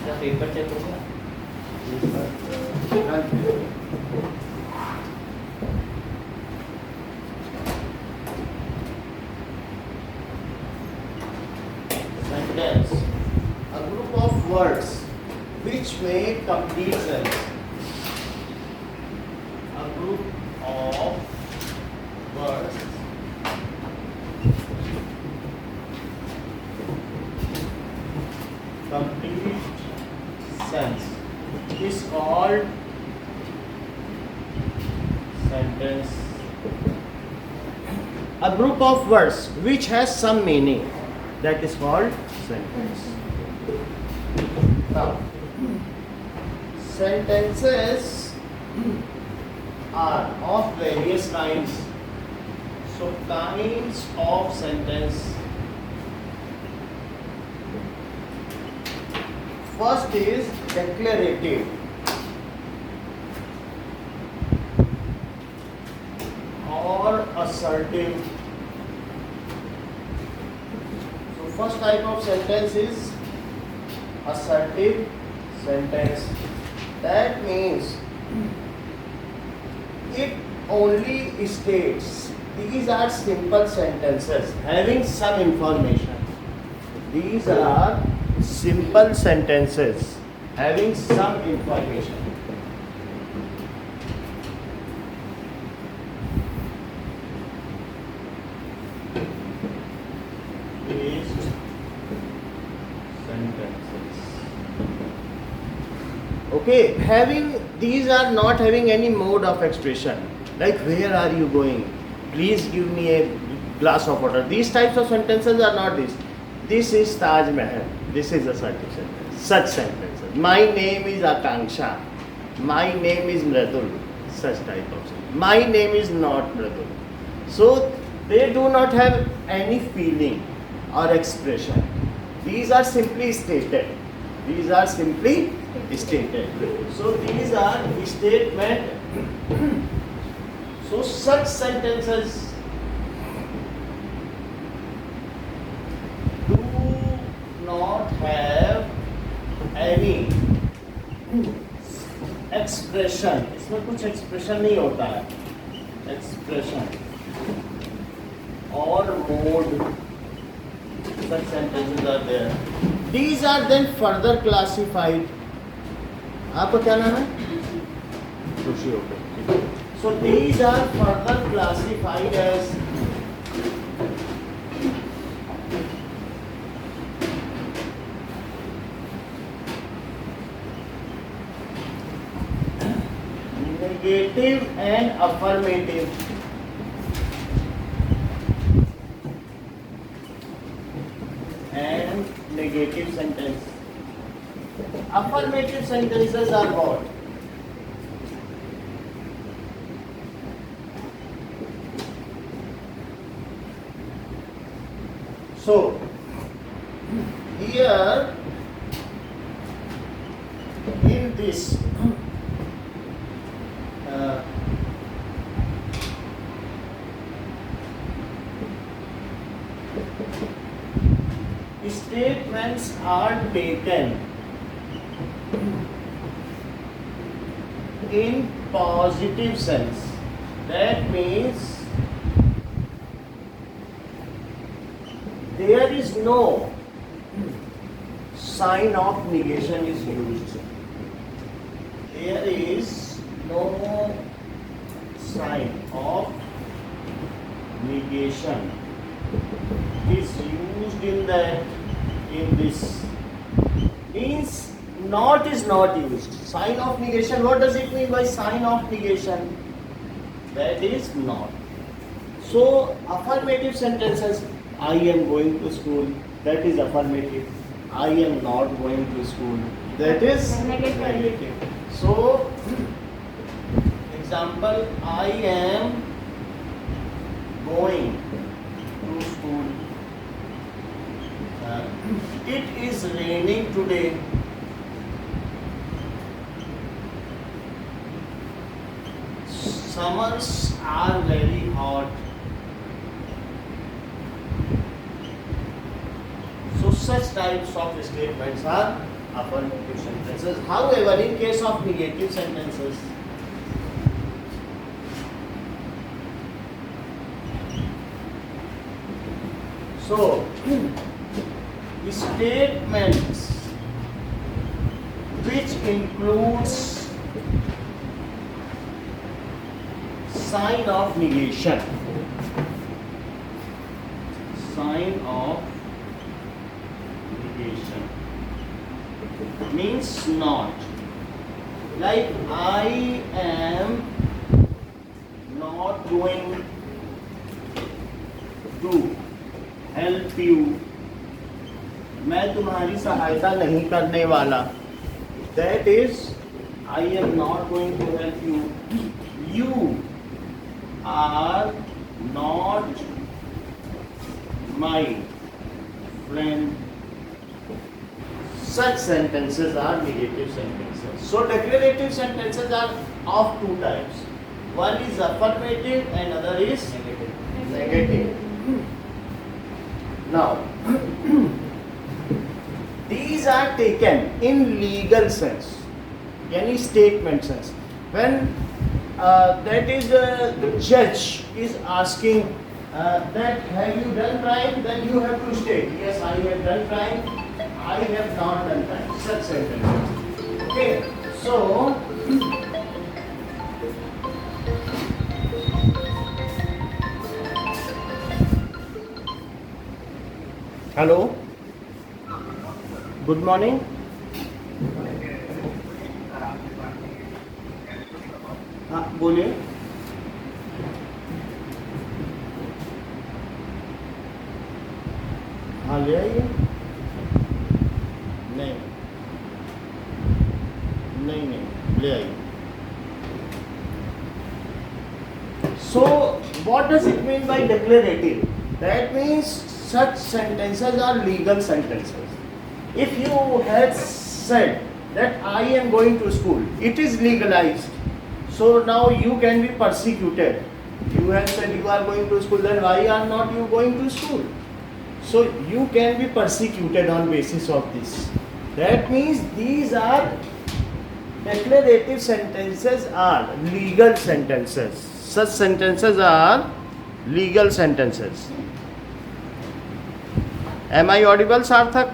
इसका paper check होगा। Sentence. A group of words which make complete sense. A group of words complete sense is called sentence. A group of words which has some meaning, that is called sentence. Now, sentences are of various kinds. So, kinds of sentence. First is declarative or assertive. So, first type of sentence is assertive sentence. That means it only states, these are simple sentences having some information. These are simple sentences having some information. These sentences. Okay, these are not having any mode of expression. Like, where are you going? Please give me a glass of water. These types of sentences are not this. This is Taj Mahal. This is assertive sentence. Such sentences. My name is Akanksha. My name is Mradul. Such type of sentence. My name is not Mradul. So they do not have any feeling or expression. These are simply stated. These are simply stated. So these are statement. So such sentences do not have any expression. इसमें कुछ expression नहीं होता है. Expression or mode. Such sentences are there. These are then further classified. आपका क्या नाम है? खुशी हो गई. So these are further classified as negative and affirmative. And negative sentence. Affirmative sentences are what? So, here in this statements are taken in positive sense. That means there is no sign of negation is used. There is no sign of negation is used in this. Means not is not used. Sign of negation, what does it mean by sign of negation? That is not. So affirmative sentences, I am going to school, that is affirmative. I am not going to school, that is negative. So example, I am going to school. It is raining today. Summers are very hot. So such types of statements are affirmative sentences. However, in case of negative sentences, so statements which includes sign of negation, sign of negation means not, like I am not going to help you, मैं तुम्हारी सहायता नहीं करने वाला, that is I am not going to help you. You are not my friend. Such sentences are negative sentences. So declarative sentences are of two types. One is affirmative and other is negative. Now, these are taken in legal sense, any statement sense. When that is the judge is asking that have you done crime, then you have to state yes, I have done crime, I have not done crime. Such sentence. Okay, so hello, good morning. हाँ बोलिए. हाँ ले आइए. नहीं नहीं नहीं ले आइए. So what does it mean by declarative? That means such sentences are legal sentences. If you had said that I am going to school, it is legalized. So now you can be persecuted. You have said you are going to school, then why are not you going to school? So you can be persecuted on basis of this. That means these are declarative sentences are legal sentences. Such sentences are legal sentences. Am I audible, Sarthak?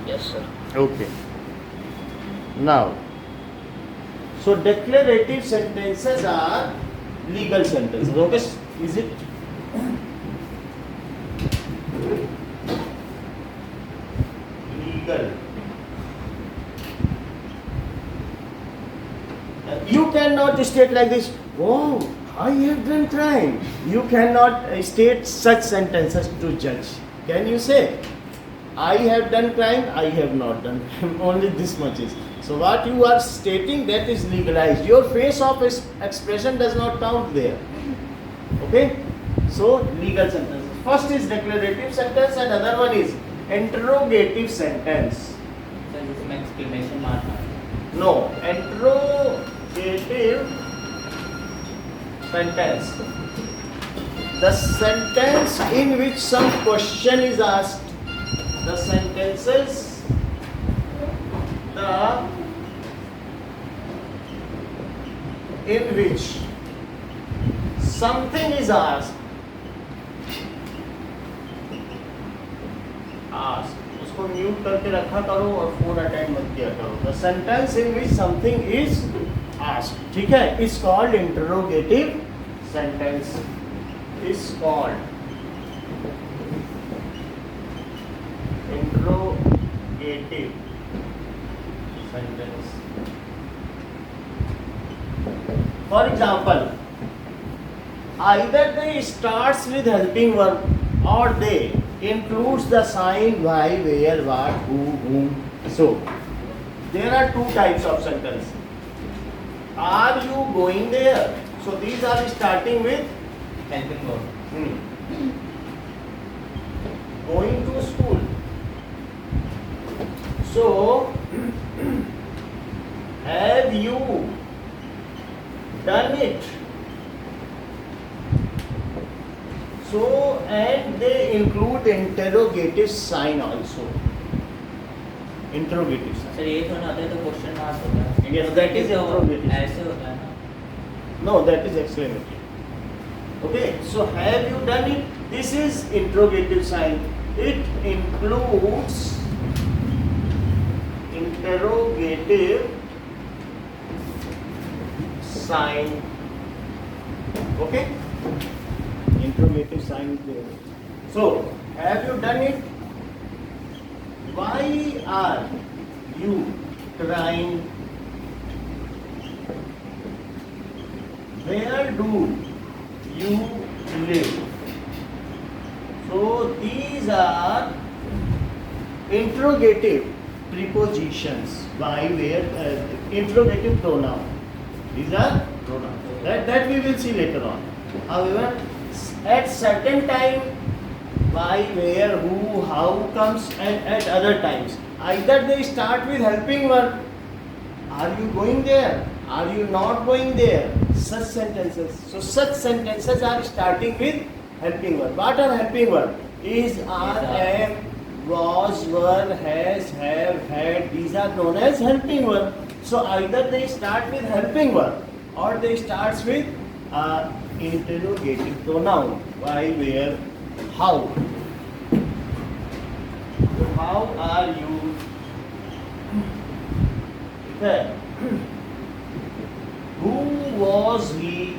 Yes, sir. Okay. Now, so declarative sentences are legal sentences. Okay, is it? Legal. You cannot state like this, oh, I have done crime. You cannot state such sentences to judge. Can you say, I have done crime, I have not done crime. Only this much is. So what you are stating, that is legalized. Your face of expression does not count there. Okay? So legal sentence. First is declarative sentence and other one is interrogative sentence. Sir, this is exclamation mark. No, interrogative sentence. The sentence in which some question is asked. The sentences in which something is asked. उसको mute करके रखा करो और phone attend मत किया करो. The sentence in which something is asked, ठीक है, is called interrogative sentence. Is called interrogative sentence. For example, either they starts with helping verb or they includes the sign why, where, what, who, whom. So there are two types of sentence. Are you going there? So these are starting with Helping verb. Going to school. So have you done it? So and they include interrogative sign also. Interrogative sir sign. ये थोड़ा होता है तो question mark होता है. Yes, that is interrogative. ऐसे होता है ना. No, that is exclamatory. Okay, so have you done it? This is interrogative sign. It includes interrogative sign. Okay, interrogative sign is there. So, have you done it? Why are you crying? Where do you live? So these are interrogative prepositions. Why, where, interrogative pronoun. These are pronouns. That we will see later on. However, at certain time, why, where, who, how comes, and at other times, either they start with helping verb. Are you going there? Are you not going there? Such sentences. So such sentences are starting with helping verb. What are helping verb? Is, are, am, was, were, has, have, had. These are known as helping verb. So either they start with helping verb or they starts with interrogative pronoun. Why, where, how. How are you? Okay. Who was he?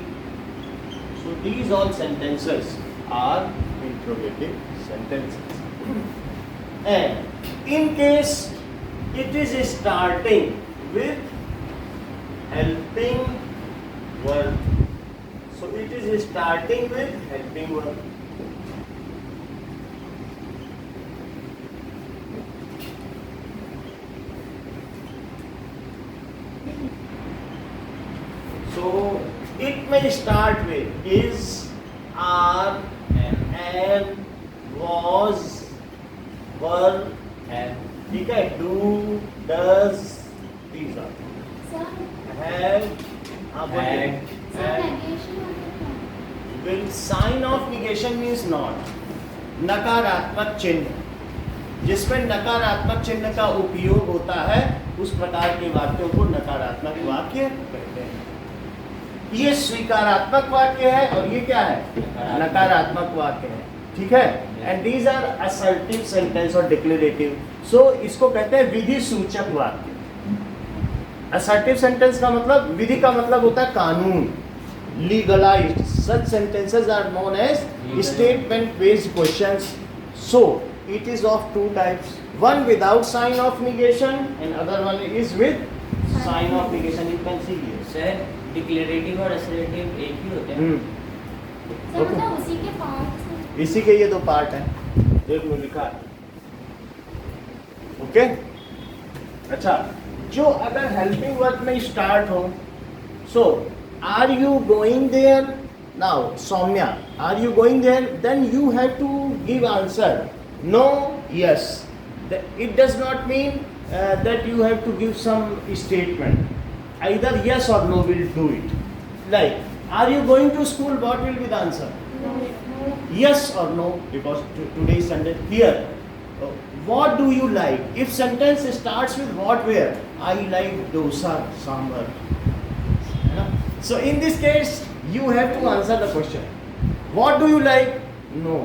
So these all sentences are interrogative sentences. And in case it is starting with helping verb, so it is starting with helping verb. So it may start with is, are, am, was, were, have. ठीक है, do, does, these are. Sir, Have, Had. sir, negation होता है. will sign of negation means not. नकारात्मक चिन्ह, जिसमें नकारात्मक चिन्ह का उपयोग होता है उस प्रकार के वाक्यों को नकारात्मक वाक्य कहते हैं. ये स्वीकारात्मक वाक्य है और ये क्या है, नकारात्मक वाक्य है. ठीक है. And these are assertive sentence और डिक्लेरेटिव. सो इसको कहते हैं विधि सूचक वाक्य. असर्टिव सेंटेंस का मतलब, विधि का मतलब होता है कानून, legalised. Such sentences are known as statement based questions. So it is of two types, one without sign of negation and other one is with sign of negation. You can see here. Sir declarative और assertive एक ही होते हैं. Sir मतलब उसी के parts हैं. इसी के ये दो पार्ट हैं, देख लो लिखा है. ओके. अच्छा, जो अगर हेल्पिंग वर्ब में स्टार्ट हो, so are you going there. Now Saumya, are you going there, then you have to give answer no, yes. It does not mean that you have to give some statement. Either yes or no will do it. Like, are you going to school? What will be the answer? No. Yes or no, because today is Sunday. Here, what do you like? If sentence starts with what, where, I like dosa, sambar. So in this case, you have to answer the question. What do you like? No.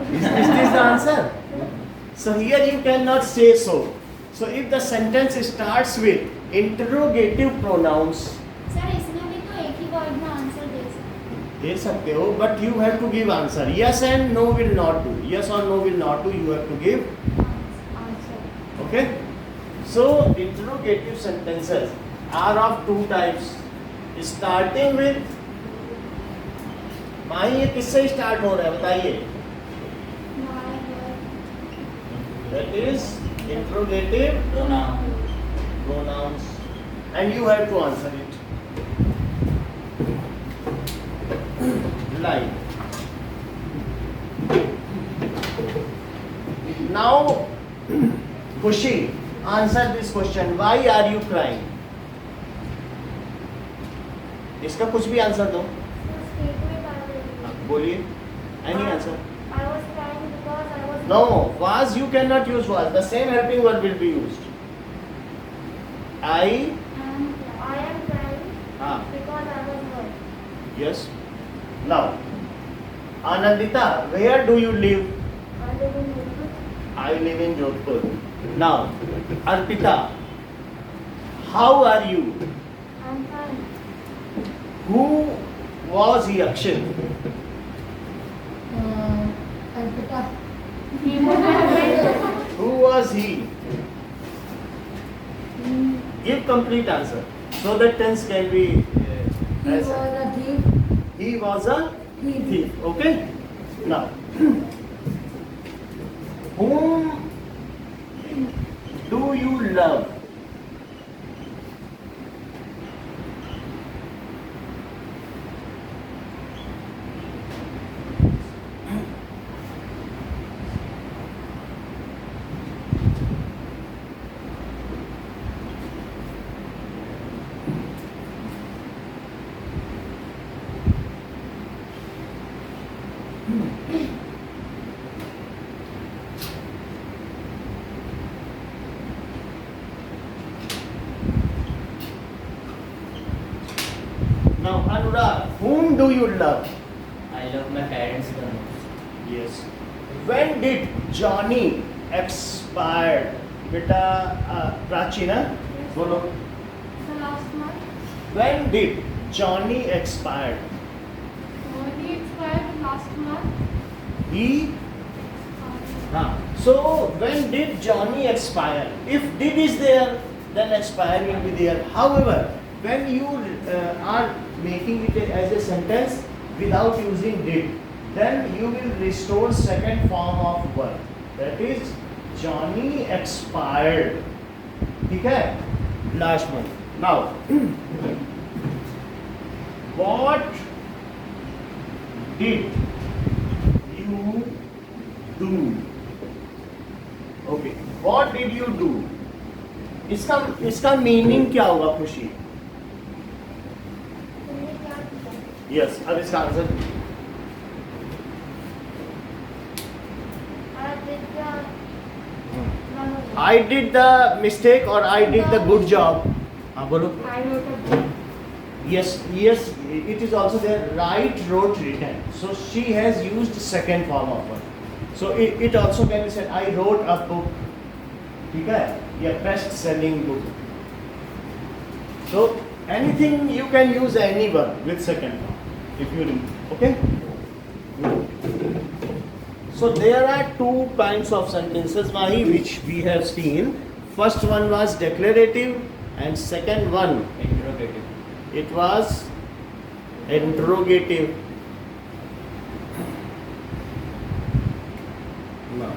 Is this the answer? So here you cannot say so. So if the sentence starts with interrogative pronouns, sir इसमें भी तो एक ही word में answer दे सकते हो, but you have to give answer. Yes and no will not do. Yes or no will not do. You have to give answer. okay. So interrogative sentences are of two types. Starting with, भाई ये किससे start हो रहा है बताइए. That is interrogative pronouns, and you have to answer it. Like, now Khushi, answer this question. Why are you crying? इसका कुछ भी आंसर दो. Statement I will. बोलिए. Any answer? I was crying because I was No, was you cannot use was. The same helping verb will be used. I am crying ah because I was hurt. yes. Now, Anandita, where do you live? I live in Mumbai. I live in Jodhpur. Now, Arpita, how are you? I'm fine. Who was he, Akshay? Arpita. Who was he? Give complete answer. So that tense can be. He as- was a thief. He was a Thief. thief. Okay. Now, whom do you love? Now, Anurag, whom do you love? I love my parents the most. Yes. When did Johnny expire? Beta Prachi na? Bolo. The last month. When did Johnny expire? He expired last month. He. So when did Johnny expire? If did is there, then expire will be there. However, when you are making it as a sentence without using did, then you will restore second form of verb. That is Johnny expired. Okay? Last month. Now, what did you do? Okay. What did you do? इसका meaning क्या होगा खुशी? तुमने क्या किया? Yes अब इसका answer I did the I did the mistake or I did the good job. हाँ बोलो. I wrote a book. Yes, it is also there. Write, wrote, written. So she has used second form of it. So it also can be said, I wrote a book. ठीक है? या best selling book. So anything you can use any verb with second form if you remember. Okay? So there are two kinds of sentences, Mahi, which we have seen. First one was declarative and second one Interrogative. it was interrogative. Now,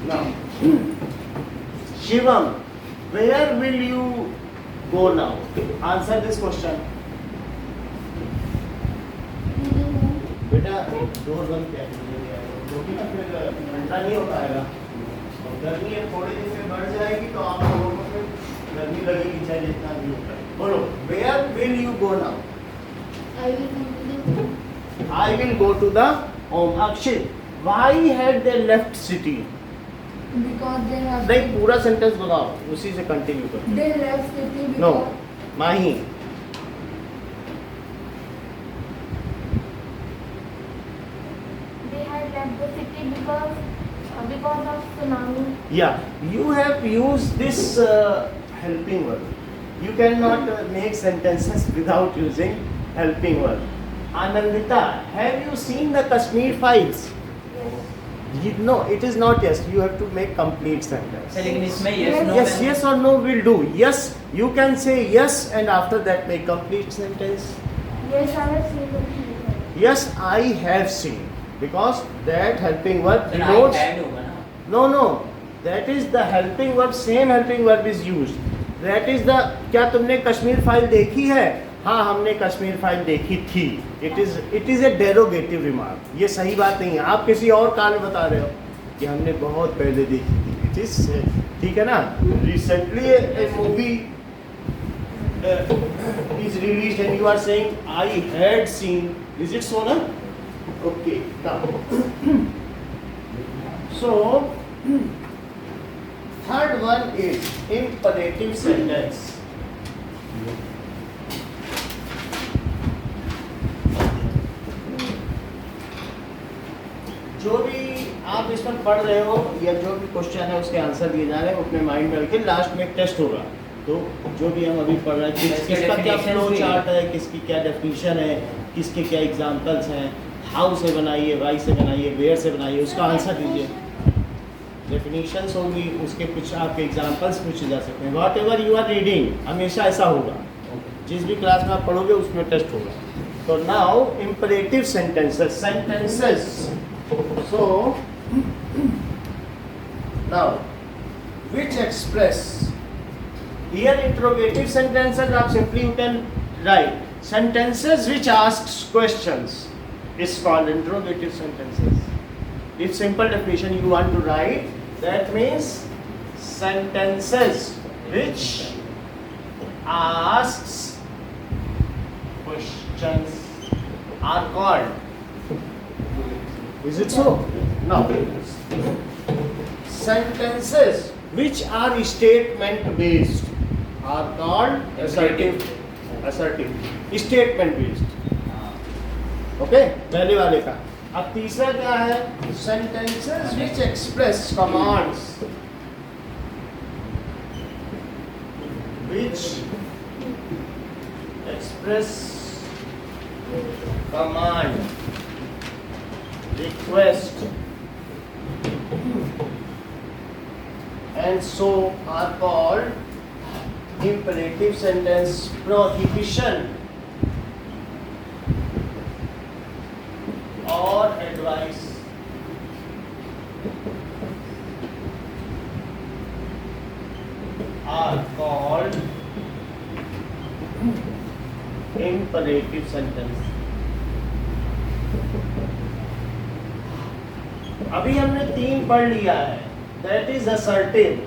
now, Shivam, where will you go now? Answer this question. बेटा door बंद क्या क्योंकि ना फिर ठंडा नहीं हो पाएगा और गर्मी अब थोड़े दिन में बढ़ जाएगी तो आप लोगों को फिर गर्मी लगेगी चाहे जितना भी होता है. बोलो, where will you go now? I will come to the home. I will go to the home. Akshay, why had they left city? Because they have. नहीं पूरा सेंटेंस बताओ उसी से कंटिन्यू करो. They left city because. No, Mahi. They had left the city because of tsunami. Yeah, you have used this helping verb. You cannot make sentences without using helping verb. Anandita, have you seen the Kashmir files? No, it is not yes. You have to make complete sentence. Sir लेकिन इसमें yes no Yes, yes or no will do. Yes, you can say yes and after that make complete sentence. Yes, I have seen the movie. Yes, I have seen. Because that helping verb sir I denotes. had होगा ना. No, that is the helping verb. Same helping verb is used. That is the. क्या तुमने Kashmir file देखी है? हाँ, हमने Kashmir file देखी थी. It is a derogative remark. ये सही बात नहीं है. आप किसी और काल में बता रहे हो कि हमने बहुत पहले देखी थी. It is ठीक है ना? Recently a movie is released and you are saying I had seen. Is it so, na? Okay. Now. So, third one is imperative sentence. जो भी आप इसमें पढ़ रहे हो या जो भी क्वेश्चन है उसके आंसर दिए जा रहे हैं अपने माइंड में रख के लास्ट में एक टेस्ट होगा. तो जो भी हम अभी पढ़ रहे हैं किसका क्या फ्लो चार्ट है, किसकी क्या डेफिनेशन है, किसके क्या एग्जांपल्स हैं, हाउ से बनाइए, वाई से बनाइए, वेयर से बनाइए, उसका आंसर दीजिए. डेफिनेशंस होंगी, उसके कुछ आपके एग्जांपल्स पूछे जा सकते हैं. Whatever you are reading हमेशा ऐसा होगा. जिस भी क्लास में आप पढ़ोगे उसमें टेस्ट होगा. तो now imperative sentences. So now which express here interrogative sentences are simply you can write sentences which asks questions is called interrogative sentences. If simple definition you want to write, that means sentences which asks questions are called. Is it so? Now, sentences which are statement based are called assertive. Statement based. Okay? पहले वाले का. अब तीसरा क्या है? Sentences which express commands. Which express command. Request and so are called imperative sentence. Prohibition or advice are called imperative sentence. अभी हमने 3 पढ़ लिया है. दैट इज असर्टिव,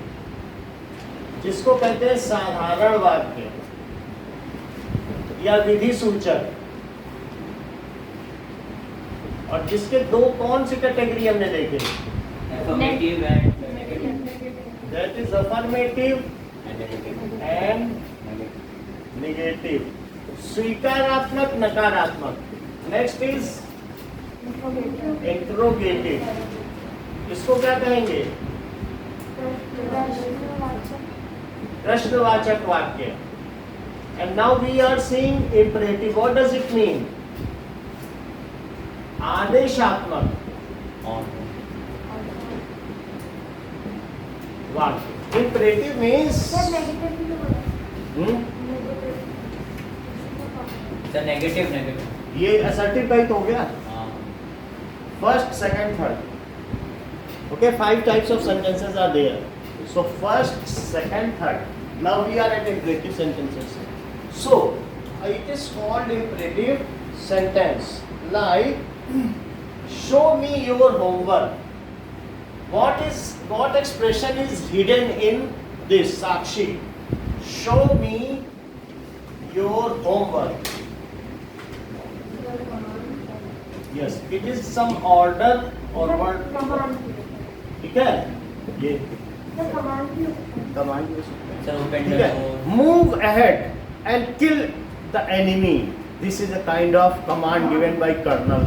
जिसको कहते हैं साधारण वाक्य या विधि सूचक, और जिसके 2 कौन सी कैटेगरी हमने देखे? Affirmative and negative. That is affirmative and negative. स्वीकारात्मक, नकारात्मक. Next is interrogative. इसको क्या कहेंगे? प्रश्नवाचक वाक्य. And now we are seeing imperative. What does it mean? आदेशात्मक वाक्य. Imperative means negative. ये असर्टिव का ही तो हो गया. First, second, third. Okay, 5 types of sentences are there. So first, second, third. Now we are at imperative sentences. So it is called imperative sentence. Like, show me your homework. What expression is hidden in this? Sakshi, show me your homework. Yes, it is some order or word. ठीक है? ये command use होता है. Sir, open ठीक the है? door. Move ahead and kill the enemy. This is a kind of command given by colonel.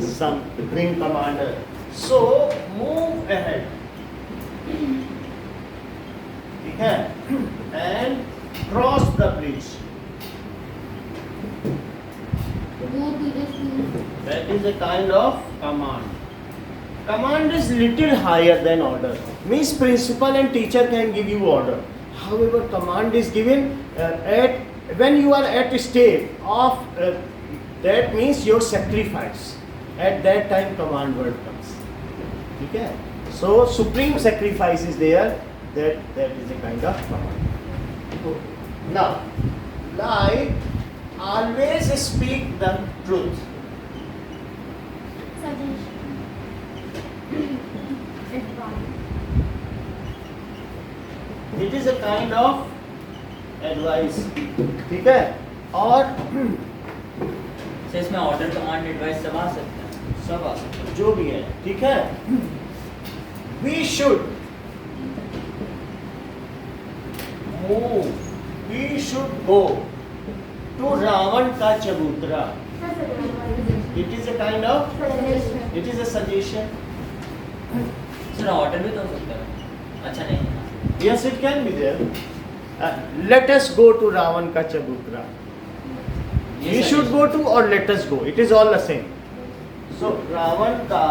some wing commander. So move ahead. ठीक है? And cross the bridge. Go to the school. That is a kind of command. Command is little higher than order. Means principal and teacher can give you order. However, command is given at when you are at a state of that means your sacrifice. At that time, command word comes. Okay? So supreme sacrifice is there. That is a kind of command. Now, like always speak the truth. Suggestion. Advice. It is a kind of advice. ठीक है? और sir इसमें order command advice सब आ सकता है। सब जो भी है, ठीक है? We should move. We should go to Ravan का चबूतरा. It is a kind of. It is a suggestion. Sir order भी तो हो सकता है। अच्छा नहीं है। Yes, it can be there. Let us go to Ravan का चबूतरा. We should go to or let us go. It is all the same. So Ravan का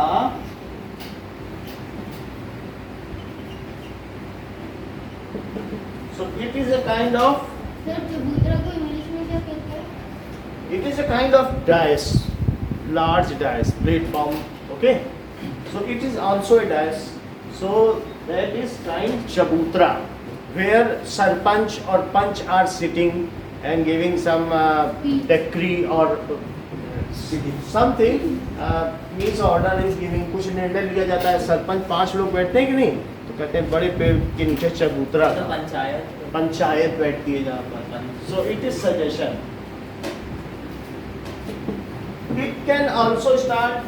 so it is a kind of sir चबूतरा को इंग्लिश में क्या कहते हैं? it is a kind of dais, large dais, platform. Okay, so it is also a dais. So that is kind chabutra, where sarpanch or panch are sitting and giving some decree or something. Means order is giving. कुछ निर्णय लिया जाता है. सरपंच 5 लोग बैठते हैं कि नहीं? तो कहते हैं बड़े पेड़ के नीचे चबूतरा. तो पंचायत बैठती है जहाँ पर. So it is suggestion. It can also start.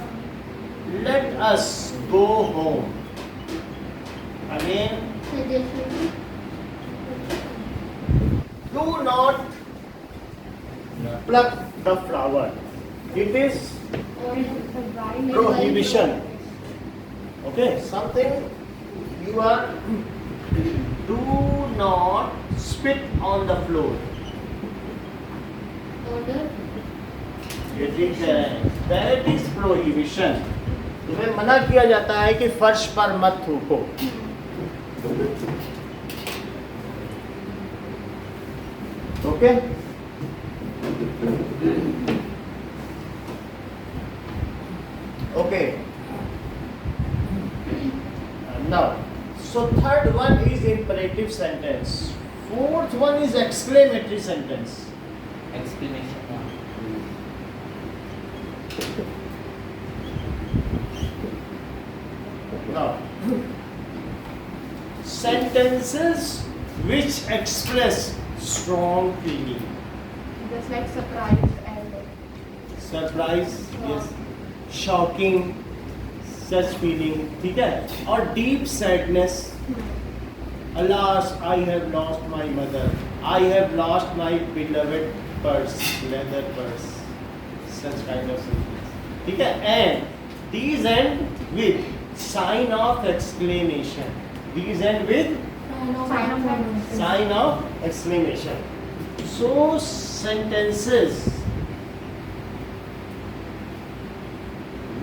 Let us go home. Again, Suggestion. do not pluck the flower. It is prohibition. Okay, something you are. Do not spit on the floor. Order. ये ठीक है. That is prohibition. तुम्हें मना किया जाता है कि फर्श पर मत थूको. Okay? Okay. Now, so third one is imperative sentence. Fourth one is exclamatory sentence. Explanation. Now, sentences which express strong feeling. Just like surprise and Surprise, yes. Shocking, such feeling, ठीक है? और deep sadness. Alas, I have lost my mother. I have lost my beloved purse, leather purse. Such kind of sentence. ठीक है? And these end with sign of exclamation. These end with sign of exclamation. So sentences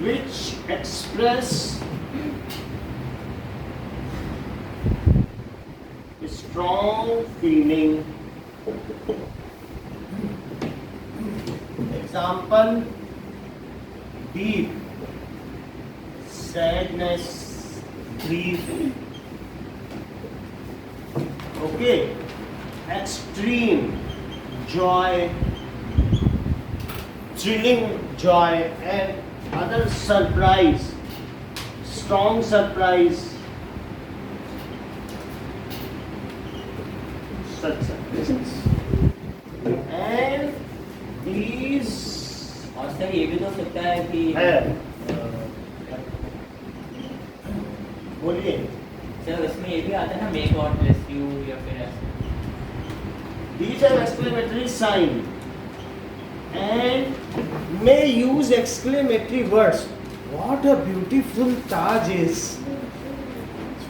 which express strong feeling. Example: deep sadness, grief. Okay, extreme joy, thrilling joy, and other surprise, strong surprise. Such sentences. And these और sir ये भी तो हो सकता है कि है. बोलिए. सर इसमें ये भी आता है ना, मे गॉड ब्लेस यू या फिर ऐसे। These are exclamatory sign. and may use exclamatory words. What a beautiful Taj is.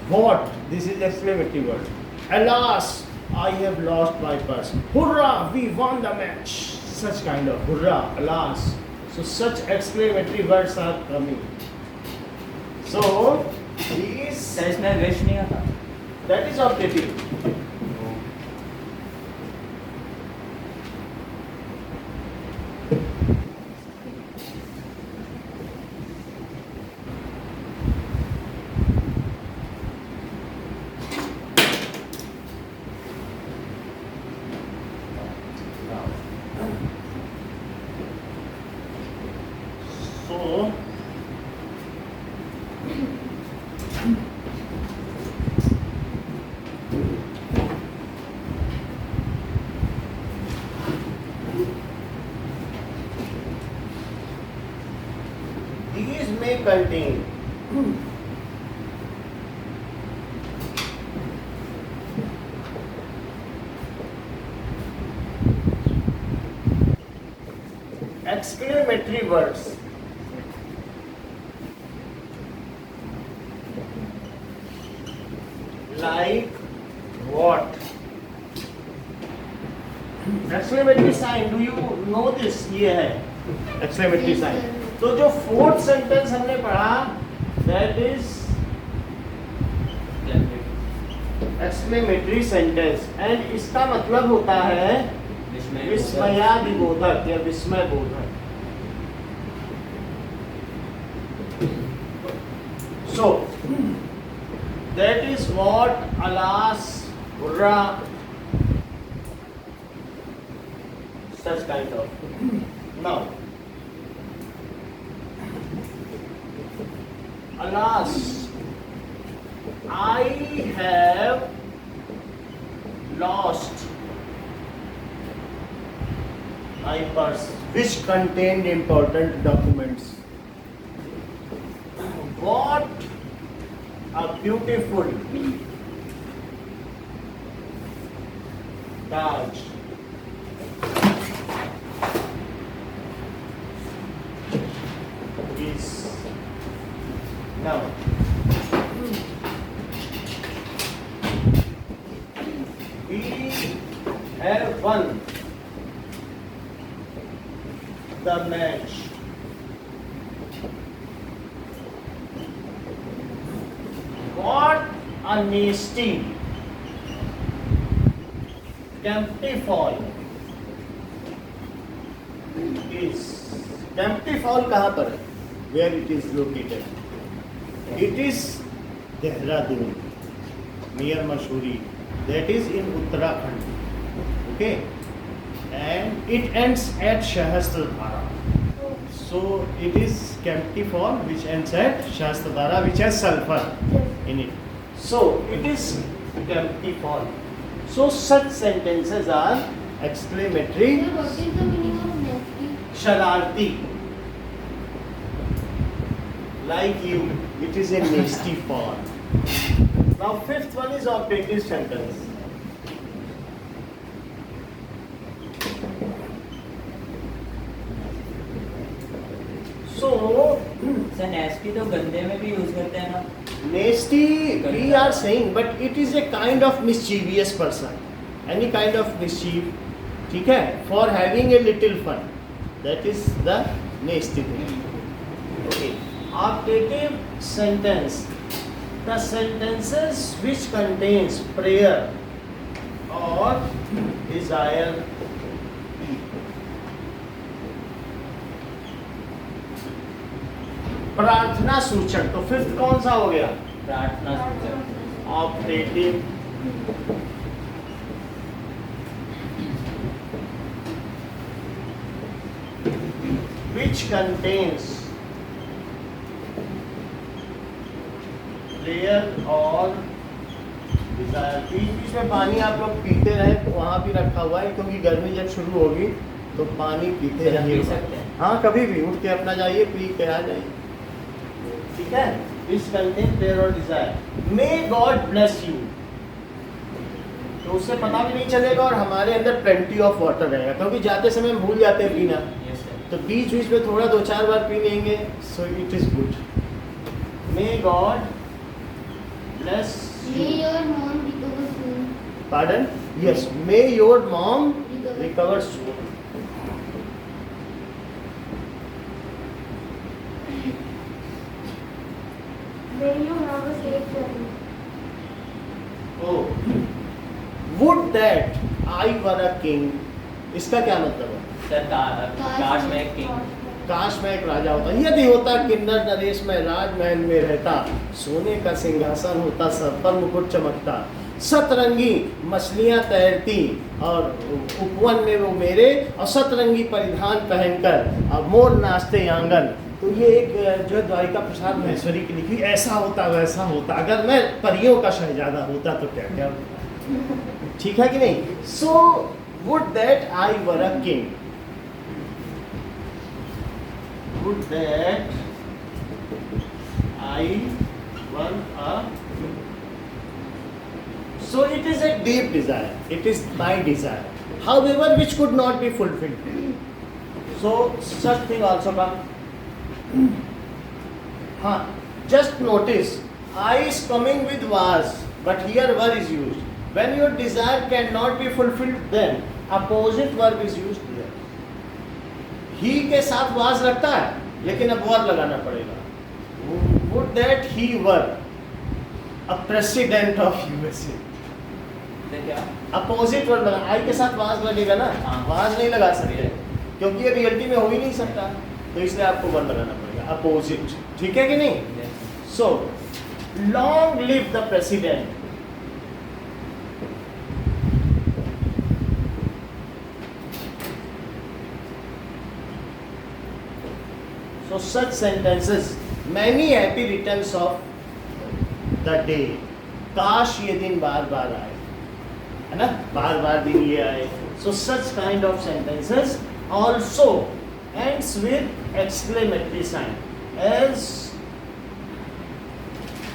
What? This is exclamatory word. Alas, I have lost my purse. Hurrah, we won the match. Such kind of hurrah, alas. So such exclamatory words are coming. So these, sir इसमें wish नहीं आता. that is operative. So these may contain exclamatory words. Like what? Exclamatory sign, do you know this? ये है exclamatory Yes, sign. sir. तो जो fourth sentence हमने पढ़ा, that is exclamatory sentence, and इसका मतलब होता है विस्मयादिबोधक या विस्मय बोधक. So that is what alas, hurrah, such kind of. Now, alas, I have lost my purse, which contained important documents. What a beautiful Taj is now. We have won the match. What a nasty Kempty Fall is. Kempty Fall कहाँ पर है? Where it is located? It is Dehradun, near Mussoorie. That is in Uttarakhand. Okay, and it ends at Shahastradhara. So it is Kempty Fall which ends at Shahastradhara, which has sulfur in it. So it is Kempty Fall. So such sentences are exclamatory. Sir, what is the meaning of nasty? Shararti. Like you, it is a nasty fall. Now fifth one is operative sentence. So sir nasty तो गंदे में भी use करते हैं ना. nasty we are saying, but it is a kind of mischievous person. Any kind of mischief, ठीक है? For having a little fun. That is the nasty thing. Okay. Operative sentence. The sentences which contains prayer or desire. प्रार्थना सूचक. तो fifth कौन सा हो गया? प्रार्थना सूचक. Operative. Which contains prayer और desire. बीच में पानी आप लोग पीते रहे, वहाँ भी रखा हुआ है, क्योंकि गर्मी जब शुरू होगी तो पानी पीते पी रहिए. सकते हैं. हाँ, कभी भी उठ के अपना जाइए, पी के आ जाइए. ठीक है? Which contains prayer और desire. May God bless you. तो उससे पता भी नहीं चलेगा और हमारे अंदर प्लेंटी ऑफ वाटर रहेगा, क्योंकि जाते समय हम भूल जाते हैं पीना, Yes, sir. तो बीच बीच में थोड़ा 2-4 बार पी लेंगे. So it is good. May God bless. May your mom recover soon. Pardon? Yes. May your mom recover soon. May you have a safe journey. Oh. Would that I were a king. इसका क्या मतलब है? Sir, काश में एक king. काश मैं एक राजा होता, यदि होता किन्नर नरेश में राजमहल में रहता, सोने का सिंहासन होता, सर पर मुकुट चमकता, सतरंगी मछलियां तैरती और उपवन में वो मेरे, और सतरंगी परिधान पहनकर और मोर नाचते आंगन. तो ये एक जो है द्वारिका प्रसाद महेश्वरी की लिखी, ऐसा होता वैसा होता, अगर मैं परियों का शहजादा होता तो क्या क्या होता. ठीक है कि नहीं? So would that I were a king. Would that I were a. So it is a deep desire. It is my desire. However, which could not be fulfilled. So such thing also come. Huh. Just notice, I is coming with was, but here were is used. When your desire cannot be fulfilled, then opposite verb is used here. ही के साथ was लगता है, लेकिन अब वर लगाना पड़ेगा. Would that he were a president of USA. तो क्या? अपोजिट वर्ड लगा, आई के साथ वाज लगेगा ना, हाँ. वाज नहीं लगा सकते क्योंकि ये रियलिटी में हो ही नहीं सकता, तो इसलिए आपको वर लगाना पड़ेगा, अपोजिट. ठीक है कि नहीं? Yes. So long live the president. So such sentences, many happy returns of the day. काश ये दिन बार बार आए, है ना, बार बार दिन ये आए. So such kind of sentences also ends with exclamatory sign. As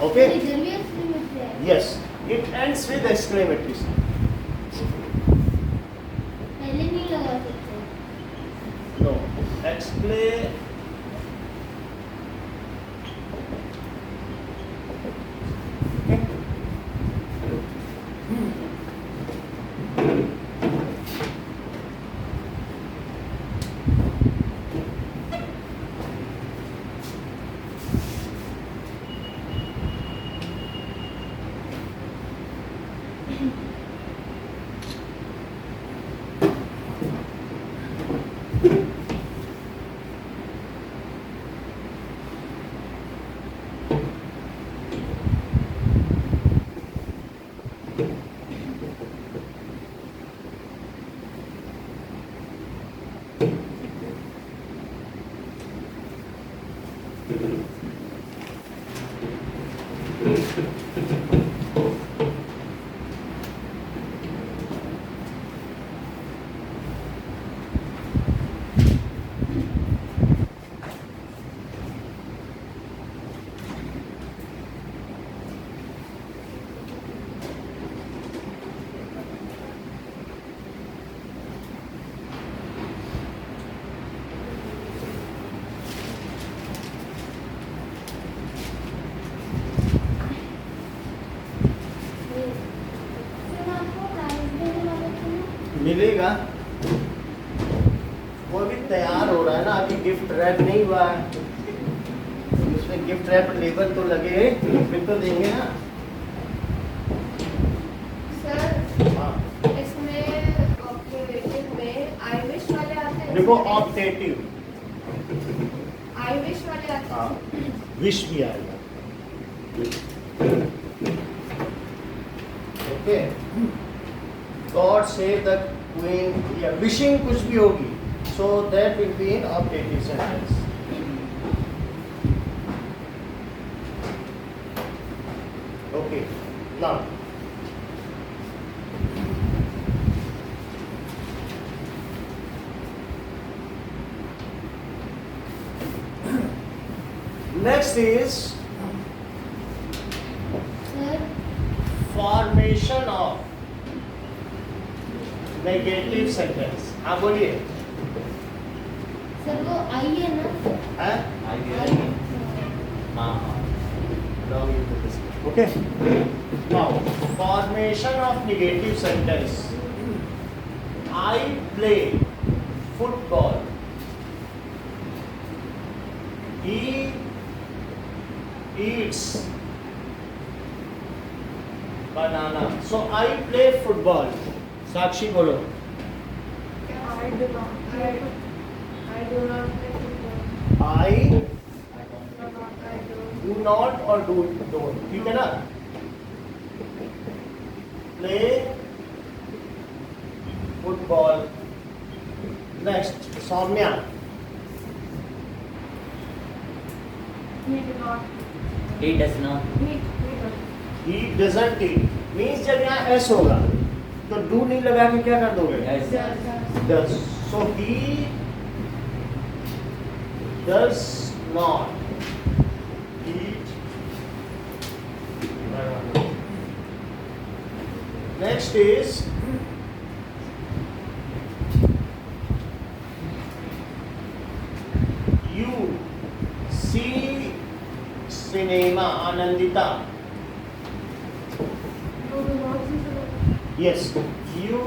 okay, इधर भी exclamatory है. yes, it ends with exclamatory sign. पहले नहीं लगा सकते. No, exclamatory. मिलेगा, वो भी तैयार हो रहा है ना, अभी गिफ्ट रैप नहीं हुआ है, उसमें गिफ्ट रैप लेबल तो लगे, फिर तो देंगे ना. सर हाँ, इसमें ऑब्जेक्टिव में आई विश वाले आते हैं. देखो ऑप्टेटिव, आई विश वाले आते हाँ, हैं. विश भी आएगा. Okay, God save the queen, या विशिंग कुछ भी होगी, so that will be in optative sentence. Okay, now next is Sir, formation of negative sentence. हाँ बोलिए। सर वो आई है ना? हैं? हाँ हाँ Now you put this. Okay. Now, formation of negative sentence. I play football. He eats banana. So I play football. Sakshi bolo. I do not play football. I I don't. do not or don't. ठीक है ना? Play football. Next, Soumya. He do not. he does not He doesn't eat. Means जब यहाँ S होगा तो do नहीं लगा के क्या कर दोगे? yes Does. So he does not eat banana. Next is you see cinema. Anandita. You do not see cinema. Yes, you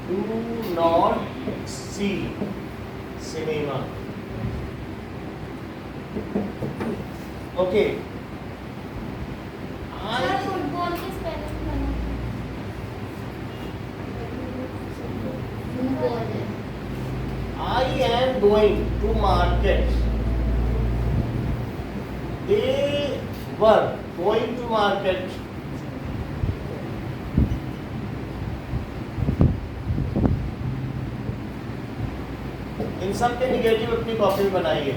do not see cinema. Okay. Sir football की स्पेलिंग बना। फुटबॉल है। I am going to market. They were going to market. इन सब के negative अपनी copy में बनाइए।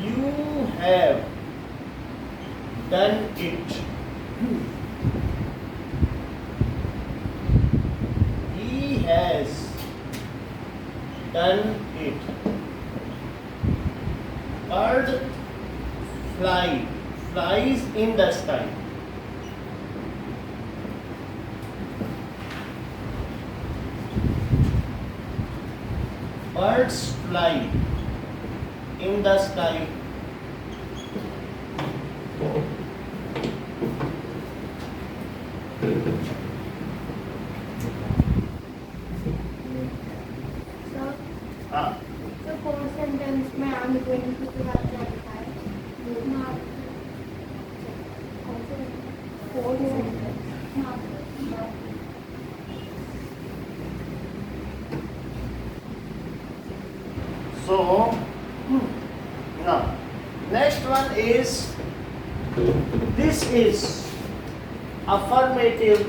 You have done it. He has done it. Bird flies in the sky. Birds fly in the sky. Sir, हाँ, the fourth sentence में I am going to के बाद क्या लिखा है? Mark. Fourth sentence. Mark. so now next one is this is affirmative.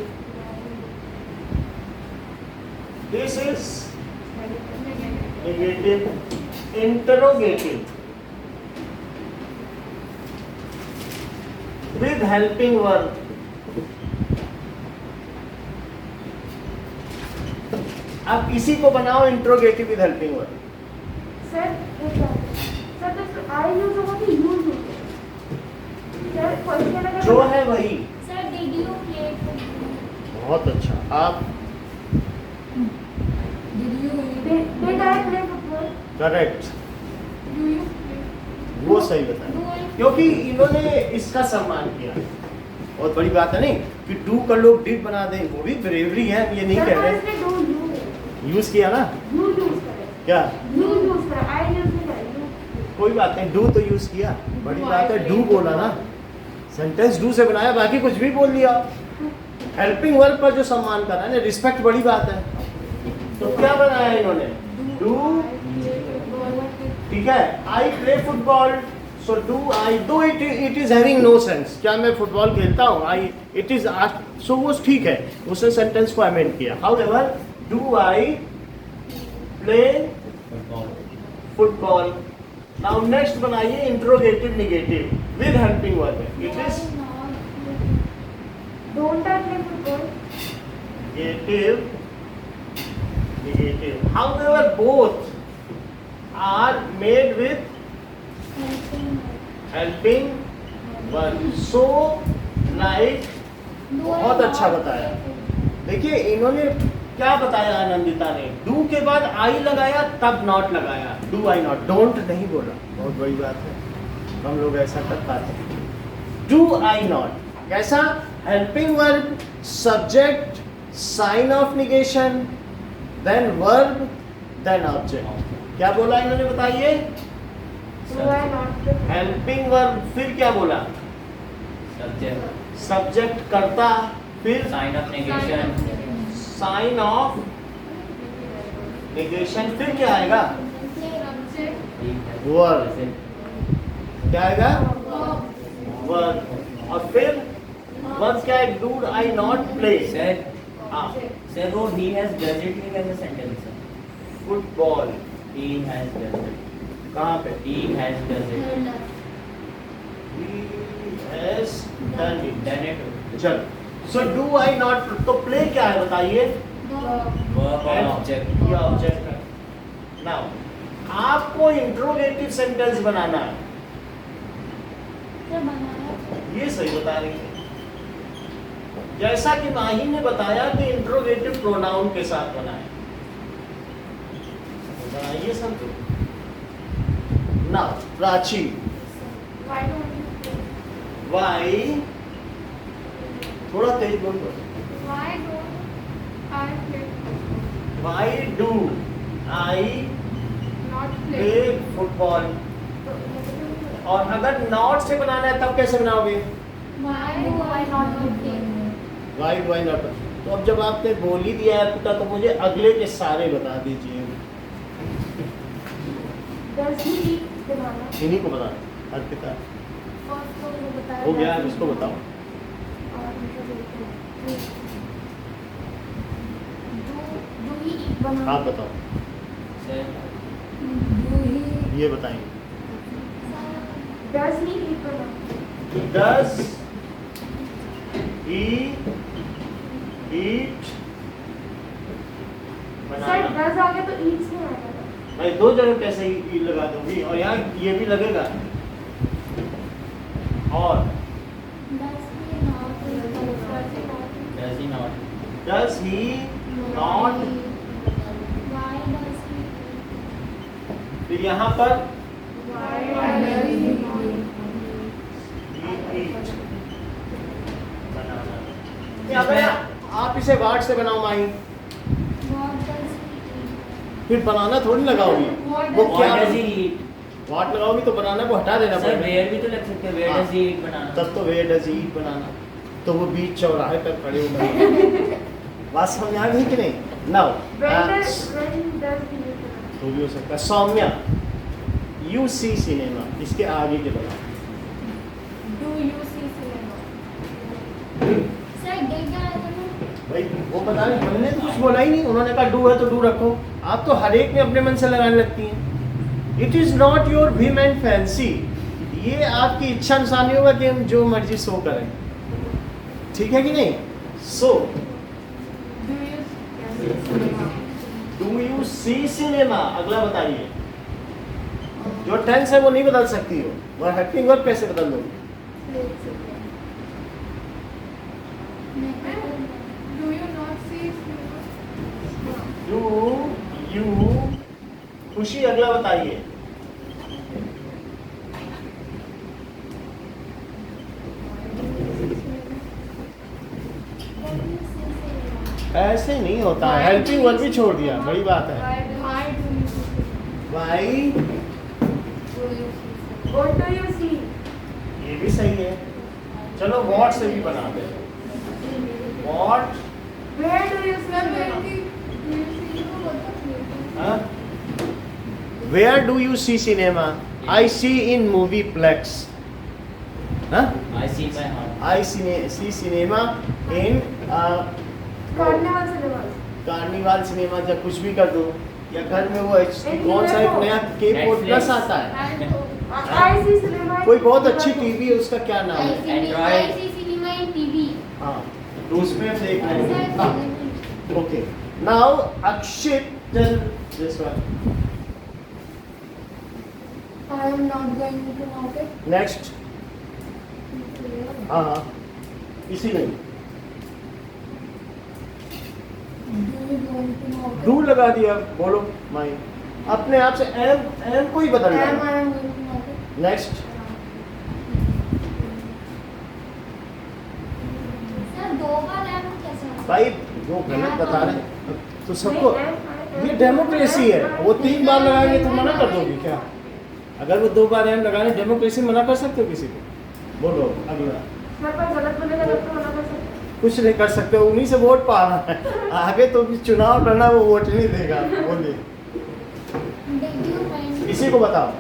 This is negative. Interrogative with helping verb. अब इसी को बनाओ interrogative with helping verb. Sir, sir, this I use होगा कि use होगा? Sir, question अगर जो है वही। Sir did you play football? बहुत अच्छा। आप Did I play football? Correct, Do you play? वो सही बताया, क्योंकि इन्होंने इसका सम्मान किया। बहुत बड़ी बात है नहीं कि डू का लोग डिड बना दें, वो भी ब्रेवरी है, ये नहीं Sir, कह पर रहे। इसने do you यूज किया ना, you use करे। क्या You use करे। I use नहीं करे। You कोई बात नहीं, डू तो यूज किया, बड़ी बात है डू बोला ना, सेंटेंस डू से बनाया, बाकी कुछ भी बोल दिया। हेल्पिंग वर्ब पर जो सम्मान करा है, रिस्पेक्ट बड़ी बात है। तो क्या बनाया इन्होंने? डू, ठीक है। I play football, so do I, though it is having no sense, क्या मैं फुटबॉल खेलता हूँ, आई इट इज सो वो ठीक है, उसने सेंटेंस को अमेंड किया। However do I play football. Now next बनाइए interrogative negative with helping verb. It is don't I play football? negative. However, both are made with helping verb. So like, बहुत अच्छा बताया। देखिए इन्होंने क्या बताया आनंदिता ने, डू के बाद आई लगाया तब नॉट लगाया, डू आई नॉट, डोंट नहीं बोला, बहुत बड़ी बात है, हम लोग ऐसा कर पाते हैं। डू आई नॉट कैसा, helping verb, subject, sign of negation, then verb, then object. क्या बोला इन्होंने बताइए, Do I not? Helping verb, फिर क्या बोला, सब्जेक्ट, सब्जेक्ट करता, फिर sign of negation, sign of negation, फिर क्या आएगा, वर्ब, क्या आएगा, वर्ब, और फिर वर्ब क्या है, do I not play, sir हाँ, सर वो ही हैज डज इट में कैसे सेंटेंस है, football, he has does it, कहाँ पे, he has does it, has done it, done it, चल, सो डू आई नॉट, तो प्ले क्या है बताइए, वर्ब और ऑब्जेक्ट, ये ऑब्जेक्ट है। नाउ आपको इंट्रोगेटिव सेंटेंस बनाना है, ये सही बता रही है, जैसा कि माही ने बताया कि इंट्रोगेटिव प्रोनाउन के साथ बनाए, बनाइए सब तो। Now Prachi, Why don't you play? Why, थोड़ा तेज बोल दो, Why don't I play? Why do I Not play play. Football, और अगर नॉट से बनाना है तब कैसे बनाओगे, Why do I not play? Why do I not, तो अब जब आपने बोल ही दिया है पुटा, तो मुझे अगले के सारे बता दीजिए, Does he eat banana? इन्हीं को बता, अर्पिता First तो वो बताया हो गया, does he इसको बताओ, और interrogative. Do he eat banana? आप बताओ, सर ये बताएंगे, Does he eat banana? Does he eat sir banana, does आ गया तो eats नहीं आएगा। मैं दो जगह कैसे ही लगा दूंगी, और यहाँ ये भी लगेगा, और does he not, does he not, फिर यहाँ पर Why does he not? he eat बनाना, या अगर आप इसे वाट से बनाओ माही, फिर बनाना थोड़ी लगाओगी, वो क्या, व्हाट डज ही ईट, वाट लगाओगी तो बनाना को हटा देना सर पड़ेगा, वेयर भी तो लग सकते हैं, वेयर हाँ। डज ही ईट बनाना, तब तो वेयर डज ही ईट बनाना, तो वो बीच चौराहे पर खड़े होंगे, बात समझ आ गई कि नहीं। Now When does he eat banana? तो भी हो सकता है, सौम्या, यू सी सिनेमा, इसके आगे के बताओ, Do you see cinema? भाई वो बता रहे, हमने तो कुछ बोला ही नहीं, उन्होंने कहा डू है तो डू रखो, आप तो हर एक में अपने मन से लगाने लगती हैं। It is not your Vim and fancy, ये आपकी इच्छा अनुसार नहीं होगा कि हम जो मर्जी सो करें, ठीक है कि नहीं। So Do you see cinema? Do you see cinema, अगला बताइए, जो टेंस है वो नहीं बदल सकती हो, और हेल्पिंग वर्ब कैसे बदल दोगे, Do you not see cinema? Do you, खुशी अगला बताइए, ऐसे नहीं होता है, हेल्पिंग वर्ब भी छोड़ दिया, बड़ी बात है। Why do you see? Why, What do you see? ये भी सही है, चलो वॉट से भी बना दे, what, Where do you see? Where do you see cinema, I see in movie plex, I see my heart, I see cinema in Carnival cinemas. Carnival cinema, या कुछ भी कर दो, या घर में वो कौन सा एक नया के पोर्ट प्लस आता है, I see cinema. कोई बहुत अच्छी टीवी है, उसका क्या नाम है, Android. हाँ तो उसमें देख रहे, okay. Now Akshit, tell this one, I am not going to market. Next, हाँ हाँ इसी में Do you going to market? Do लगा दिया, बोलो माई अपने आप से एम को ही बदलना Am है। I am going to market? Next, sir दो बार am कैसे होता है? भाई जो गलत बता रहे हैं तो सबको, ये डेमोक्रेसी है। वो 3 बार लगाएंगे तो मना कर दोगे क्या? अगर वो 2 बार एम लगाने, डेमोक्रेसी मना कर सकते हो किसी को? बोलो अगला। सर पर गलत बोलेगा तब तो मना कर सकते हैं। कुछ नहीं कर सकते, उन्हीं से वोट पाना है। आगे तो भी चुनाव लड़ना, वो वोट नहीं देगा। बोलिए, Did you find? इसी को बताओ,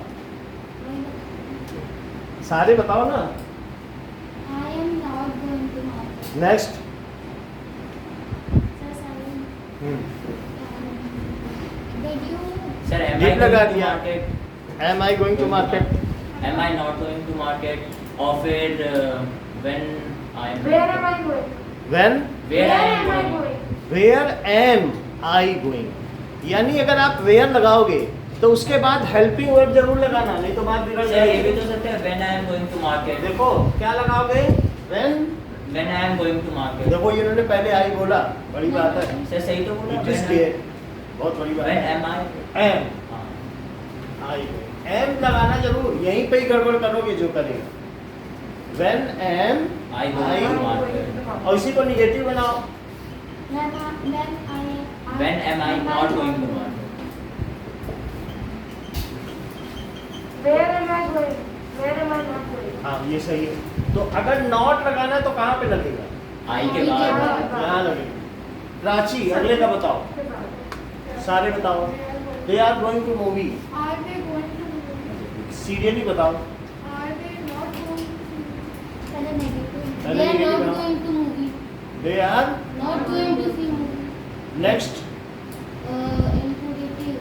सारे बताओ ना। I am not going to market. Next, Sir, silent. Did you? Sir, am Did I going लगा to दिया। market? Am I going to market? Am I not going to market? Or फिर when I am. Where am I going? When, Where I am I going? going? Where am I going. यानी अगर आप where लगाओगे तो उसके बाद helping verb जरूर लगाना, नहीं तो बात बिगड़ Sir, ये भी जाएगी। तो सकते हैं when I am going to market. देखो क्या लगाओगे, when. When I am going to market. देखो इन्होंने पहले आई बोला, बड़ी बात है। Sir, सही तो बोला। It is When clear, बहुत बड़ी बात When है। am I? एम हाँ। आई, एम लगाना जरूर, यहीं पे ही गड़बड़ करोगे जो करेगा। When am I go I- to market. और इसी को निगेटिव बनाओ। When am I not going to market? Where am I going? Where am I not going? हाँ ये सही है। तो अगर नॉट लगाना है तो कहाँ पे लगेगा? I के बाद। यहाँ लगेगा। प्राची, अगले का बताओ, सारे बताओ। They are going to movie, Are they going to market? Serially बताओ। Are they not going to? पहले negative. पहले They are negative not बनाओ। going to movie. They are, Not going to see movie. Next, Imperative.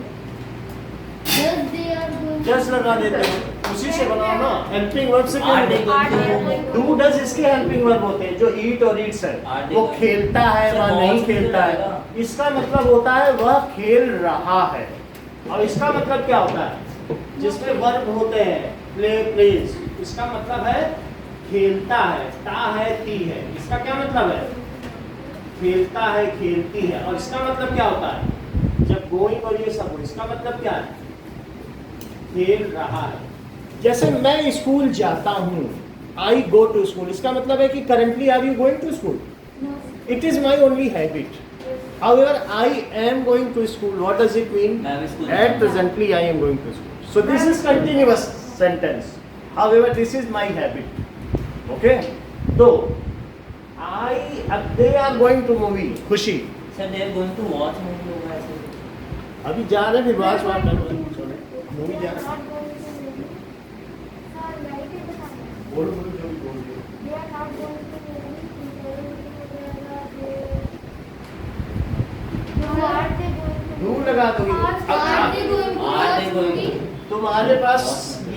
Just they are going. Just लगा देते हो, उसी से बनाओ ना। हेल्पिंग वर्ब से Are they क्यों? going to? डू डज इसके हेल्पिंग वर्ब होते हैं, जो ईट और ईट्स है। Are they वो going- खेलता है Sir, वह बहुत नहीं मुश्किल खेलता है। लगेगा। इसका मतलब होता है वह खेल रहा है। और इसका मतलब क्या होता है? जिसमें वर्ब होते हैं, प्ले प्लेज, इसका मतलब है खेलता है। ता है, ती है, इसका क्या मतलब है? खेलता है, खेलती है। और इसका मतलब क्या होता है? जब गोइंग और ये सब हो, इसका मतलब क्या है? खेल रहा है। जैसे मैं स्कूल जाता हूँ, आई गो टू स्कूल, इसका मतलब है कि currently are you going to school? No. It is my only habit. However, I am going to school. What does it mean? मैं भी स्कूल At जाता हूँ। presently, I am going to school. So this is continuous sentence. However, this is my habit. Okay? So, they are going to movie. खुशी। Sir, they are going to watch movie होगा ऐसे। अभी जा रहे हैं, विवास वहाँ कर रहे हैं। मूवी जा रहे हैं। Not going to movie. Sir, write it down. बोलो बोलो जो भी बोल रहे हो। They are not going to Are they going to? Do लगा दोगे। Are they going to Are they watch going movie? to? तुम्हारे पास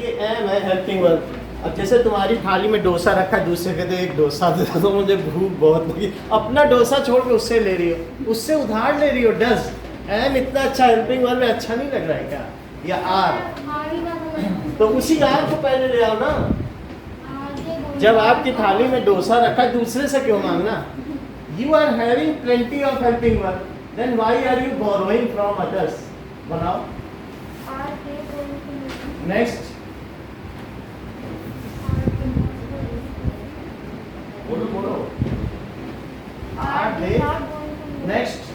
ये एम है, हेल्पिंग वर्ब। अब जैसे तुम्हारी थाली में डोसा रखा है, दूसरे कहते एक डोसा दे दो, मुझे भूख बहुत लगी। अपना डोसा छोड़ के उससे ले रही हो, उससे उधार ले रही हो। डज एम इतना अच्छा हेल्पिंग वर्ब है, अच्छा नहीं लग रहा है क्या? या आर, हमारी बात तो उसी आर को पहले ले आओ ना। जब आपकी थाली में डोसा रखा है, दूसरे से क्यों मांगना? You are having plenty of helping verb, then why are you borrowing from others? बनाओ। Are they going to movie? Next, बोलो बोलो। Are they not going to movie? Next,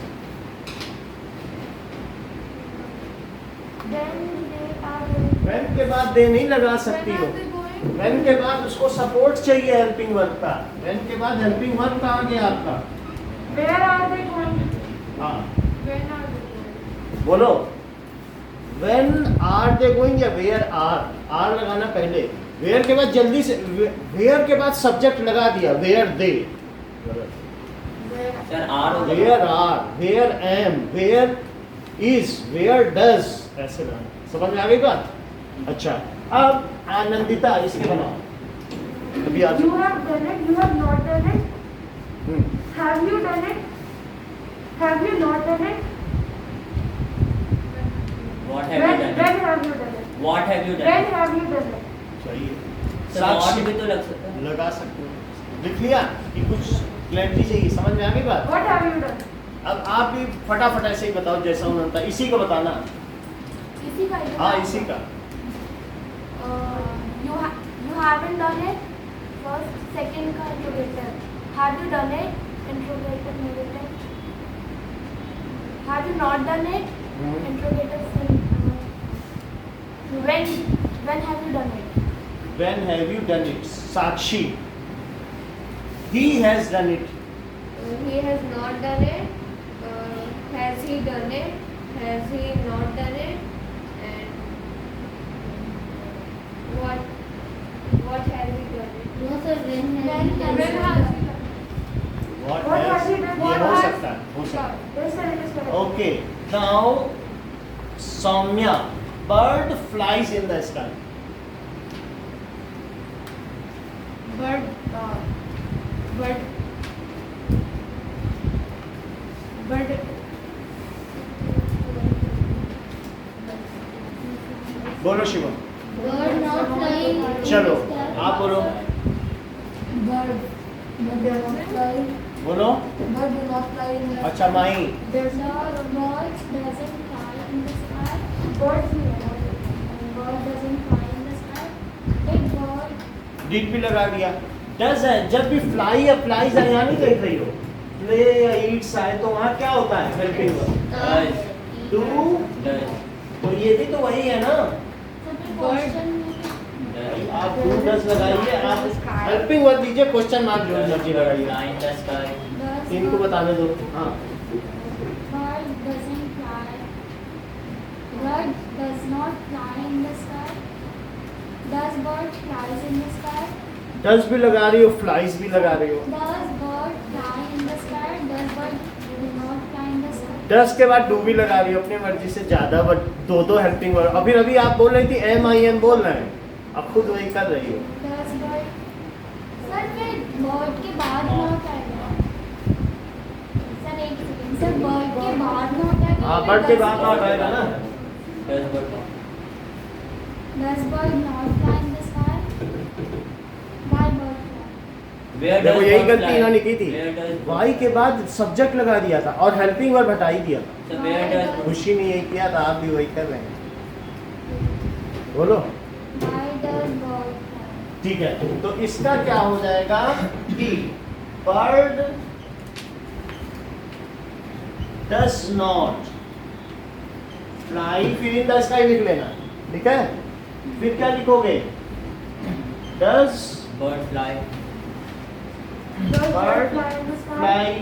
Then they are going. When के बाद दे नहीं लगा सकती When हो। are they going? When के बाद उसको सपोर्ट चाहिए हेल्पिंग वर्ब का। व्हेन के बाद हेल्पिंग वर्ब कहाँ गया आपका? Where are they going? हाँ When are they going? बोलो। व्हेन आर दे गोइंग या वेयर आर? आर लगाना पहले, वेयर के बाद जल्दी से, वेयर के बाद सब्जेक्ट लगा दिया, where they. Where? Sir, R हो गया। Where are, where am, where is, where does, ऐसे लगाना। समझ में आ गई बात? अच्छा, अब आनंदिता, इसके बनाओ। अभी आज You have done it. You have not done it. Have you done it? Have you not done it? What have you When done? have you done it? What have you When done? have you done it? सही है। So Sakshi what भी तो लग सकता है। लगा सकते हो। लिख लिया कि कुछ क्लैरिटी चाहिए, समझ में आ गई बात? What have you done? अब आप भी फटाफट ऐसे ही बताओ जैसा उन्होंने बताया, इसी को बताना। इसी का हाँ इसी का। You haven't done it. First, second का interrogative. Have you done it? Interrogative negative. Have you not done it? Interrogative. When have you done it? When have you done it? Sakshi. He has done it. He has not done it. Has he done it? Has he not done it? And what has he done it? No sir, when When have has you he done it? What What has has he done? ये What हो has- सकता है, हो सकता है। Yes sir, it is correct. Okay, now Soumya, bird flies in the sky. Bird. बोलो Shivam. Bird not flying. in the चलो sky. आप बोलो। Bird. Bird do not fly. बोलो। Bird do not fly in the sky. अच्छा माही। There's no bird doesn't fly in the sky. Birds Bird doesn't fly in the sky. Big bird. Did भी लगा दिया। Does है, जब भी fly या flies है यहाँ नहीं देख रही हो, प्ले या ईट्स आए तो वहाँ क्या होता है? Helping verb. Does. Do, Does. तो ये भी तो वही है ना। So the question Does. आप डू डज लगाइए, आप हेल्पिंग वर्ब दीजिए, क्वेश्चन मार्क जो मर्जी लगाइए। Fly in the sky. does इनको not- बताने दो। हाँ Bird doesn't fly. Bird does not fly in the sky. Does bird flies in the sky? Does भी लगा रही हो, फ्लाइज भी लगा रही हो। Does bird fly in the sky? Does bird do not fly in the sky? Does के बाद डू भी लगा रही हो, अपनी मर्जी से ज्यादा, बट दो हेल्पिंग वर्ब। अभी आप बोल रही थी MIN बोल रहे हैं, अब खुद वही कर रही हो। Does bird? सर फिर bird के बाद not आएगा। सर एक सेकंड, सर bird के बाद not आएगा। हाँ बर्ड के बाद नॉट आएगा ना। Does but not. Does bird not fly in the sky? Why bird fly? Where देखो does यही bird गलती fly? इन्होंने की थी, Where does. वाई के बाद सब्जेक्ट लगा दिया था और हेल्पिंग वर्ब हटा ही दिया था। So where does. खुशी ने यही किया था, आप भी वही कर रहे हैं। बोलो। Why does bird fly? ठीक है, तो इसका क्या हो जाएगा कि बर्ड डज नॉट फ्लाई, फिर इन द स्काई लिख लेना, ठीक है? फिर क्या लिखोगे? Does Bird fly. Does Bird bird fly in the sky? Fly,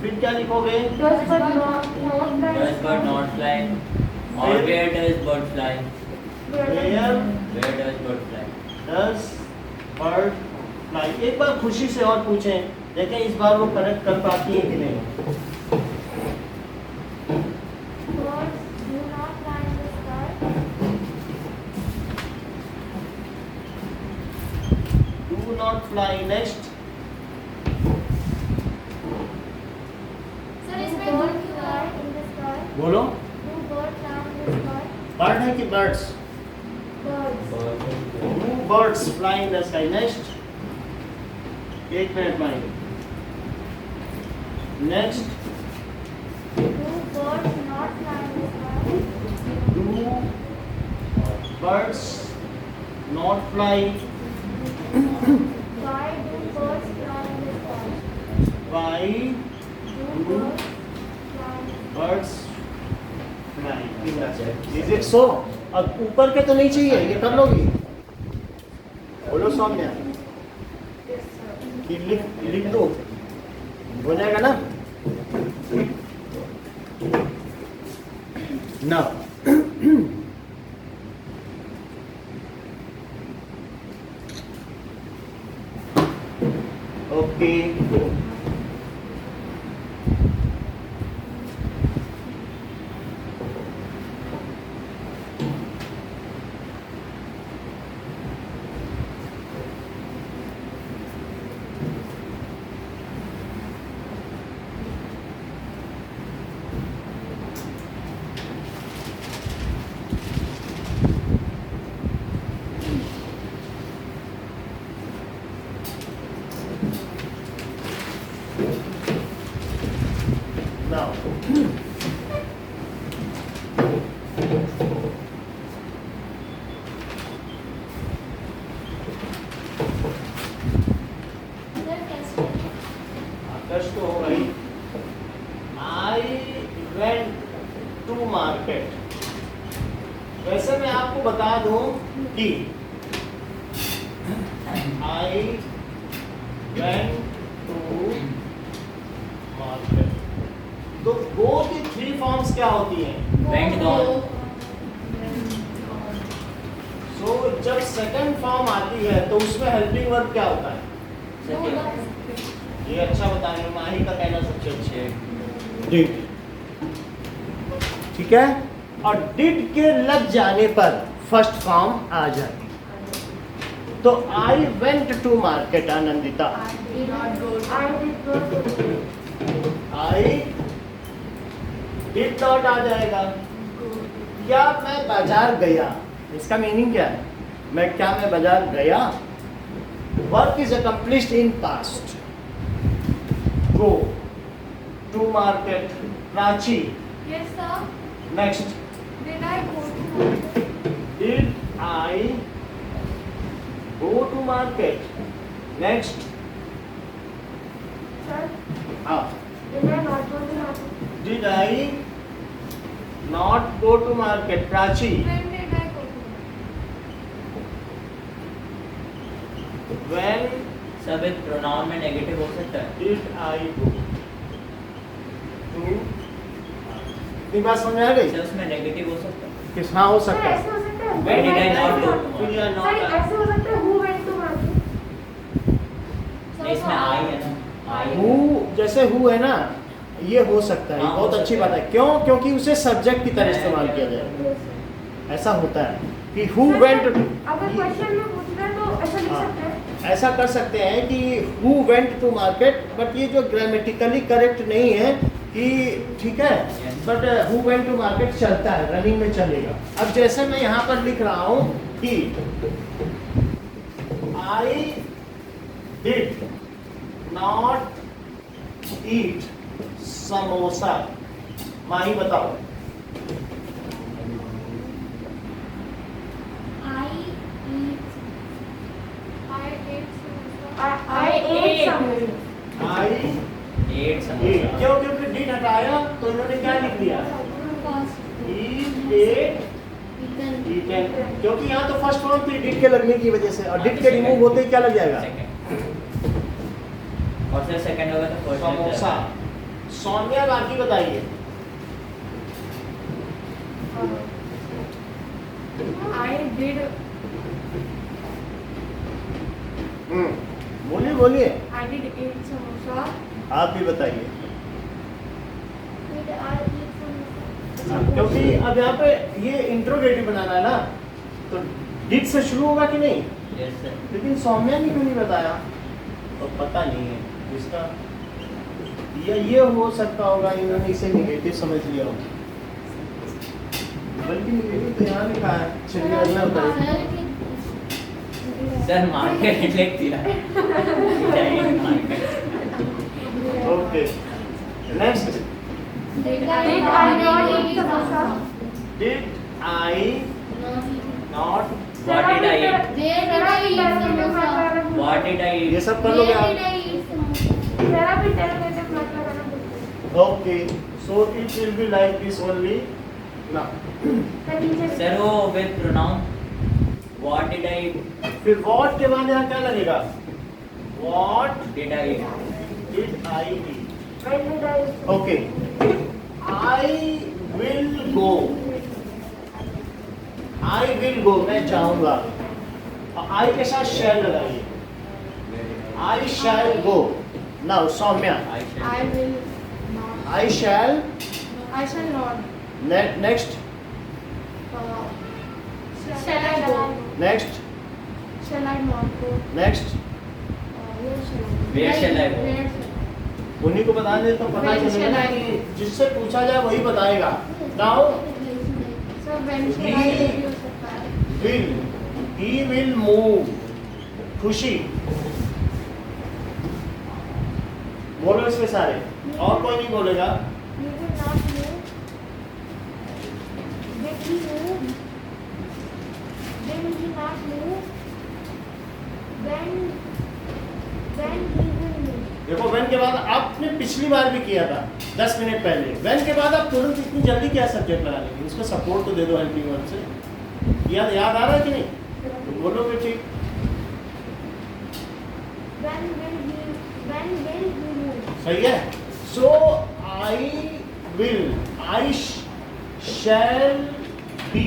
फिर क्या लिखोगे? Does bird not fly in the Does bird not fly? Or Where- where does bird fly? Where Where does bird fly? Does bird fly. एक बार खुशी से और पूछें, देखें इस बार वो करेक्ट कर पाती है कि नहीं। Birds do not fly in the sky. Do not fly. Next. Sir इसमें bird fly in the sky. बोलो। Do bird fly in the sky? Bird है कि birds? Birds. Two birds fly in the sky. Next. एक minute mind. Next. Do birds not fly in the sky? Do birds not fly? Why do birds fly in the sky? Why Do do birds fly in the sky? birds fly in the sky? Is it so? अब ऊपर के तो नहीं चाहिए, ये कर लोगी? बोलो सौम्या। कि लिख दो, हो जाएगा ना? ना। ओके। सर कैसे? कष्ट तो हो गई। I went to market. वैसे मैं आपको बता दूं कि आई वेंट टू मार्केट, तो गो की 3 फॉर्म्स क्या होती हैं? Went gone. सो जब सेकंड फॉर्म आती है तो उसमें हेल्पिंग वर्ब क्या होता है? Second. ये अच्छा बताएंगे, माही का कहना सबसे अच्छा है। डिड, ठीक है। और डिड के लग जाने पर फर्स्ट फॉर्म आ जाएगी। तो I went to market Anandita, I did not आ जाएगा। क्या मैं बाजार गया, इसका मीनिंग क्या है? मैं बाजार गया। Work is accomplished in past. Go, to market, Prachi. Yes, sir. Next, Did I go to market? Did I go to market. Next, Sir, हाँ, did I not go to market? Did I not go to market. Prachi, When did I go to market? When सब एक pronoun में negative हो सकता है। Did I go to, इतनी बात समझ आ गई? सर उसमें नेगेटिव हो सकता है। किस, हाँ हो Sir, सकता ऐसे है। हो सकता है? When did I not go? When you are Sir, not, ऐसे हो सकता है? Who went to market? नहीं, इसमें आई है ना, आई हु, जैसे हु है ना, ये हो सकता है। हाँ, बहुत हो अच्छी सकता बात है। है। क्यों? क्योंकि उसे सब्जेक्ट की तरह इस्तेमाल किया जाएगा। Yes, sir. ऐसा होता है कि हु Sir, वेंट, अगर क्वेश्चन में पूछ रहे हैं तो ऐसा लिख हाँ। सकते हैं? ऐसा कर सकते हैं कि who went to market, but ये जो ग्रामेटिकली करेक्ट नहीं है कि, ठीक है, but who went to market चलता है, रनिंग में चलेगा। अब जैसे मैं यहाँ पर लिख रहा हूँ कि I did not eat samosa. Mahi बताओ। I eat. I ate samosa. I ate I samosa. Ate samosa. क्यों? क्योंकि डिड हटाया तो इन्होंने क्या लिख दिया? Past. Eat, ate, eaten। क्योंकि यहाँ तो फर्स्ट फॉर्म थी डिड के लगने की वजह से, और डिड के रिमूव होते ही क्या लग जाएगा? सेकंड। और सर सेकंड होगा तो फर्स्ट समोसा। सौम्या बाकी बताइए। I did. बोलिए बोलिए, I did eat samosa. आप भी बताइए। Did I eat samosa? क्योंकि अब यहाँ पे ये इंट्रोगेटिव बनाना है ना, तो डिड से शुरू होगा कि नहीं? Yes sir. लेकिन सौम्या ने क्यों नहीं बताया? तो पता नहीं है इसका, ये हो सकता होगा इन्होंने इसे निगेटिव समझ लिया हो, बल्कि निगेटिव तो यहाँ लिखा है। चलिए अगला बताइए। सर मार्केट लिख दिया। Okay, next. Did Did I not eat samosa? Did I not, What did I eat? Where did I eat samosa? What did I eat? ये सब कर लोगे Where did आप? I eat samosa? जरा भी interrogative मत लगाना बिल्कुल. Okay, so it will be like this only ना। The teacher. सर वो with pronoun What did I eat? फिर व्हाट के बाद यहाँ क्या लगेगा? What Did I eat? Did I eat? When did I eat? Okay, I will go, I will go, मैं जाऊंगा। आई के साथ शैल लगाइए। I shall go. Now Saumya, I shall. I will not. I shall. I shall not. Next, Uh, shall I go? Next, Shall I not go? Next. Where shall I go? Where shall I go? Where shall I go? उन्हीं को बता दे तो पता When चलेगा shall ना I कि go? जिससे पूछा जाए वही बताएगा। Now So when shall I He- go? सकता है? Will, he will move. खुशी, बोलो इसमें सारे, और कोई नहीं बोलेगा। You will not move. he move? Will he not move? When he will move? देखो when के बाद आपने पिछली बार भी किया था 10 मिनट पहले। when के बाद आप तुरंत इतनी जल्दी क्या सब्जेक्ट लगा लेंगे? इसको सपोर्ट तो दे दो हेल्पिंग वर्ब से। याद आ रहा है कि नहीं? तो बोलो फिर ठीक। When will he move? सही है। So I will, I shall be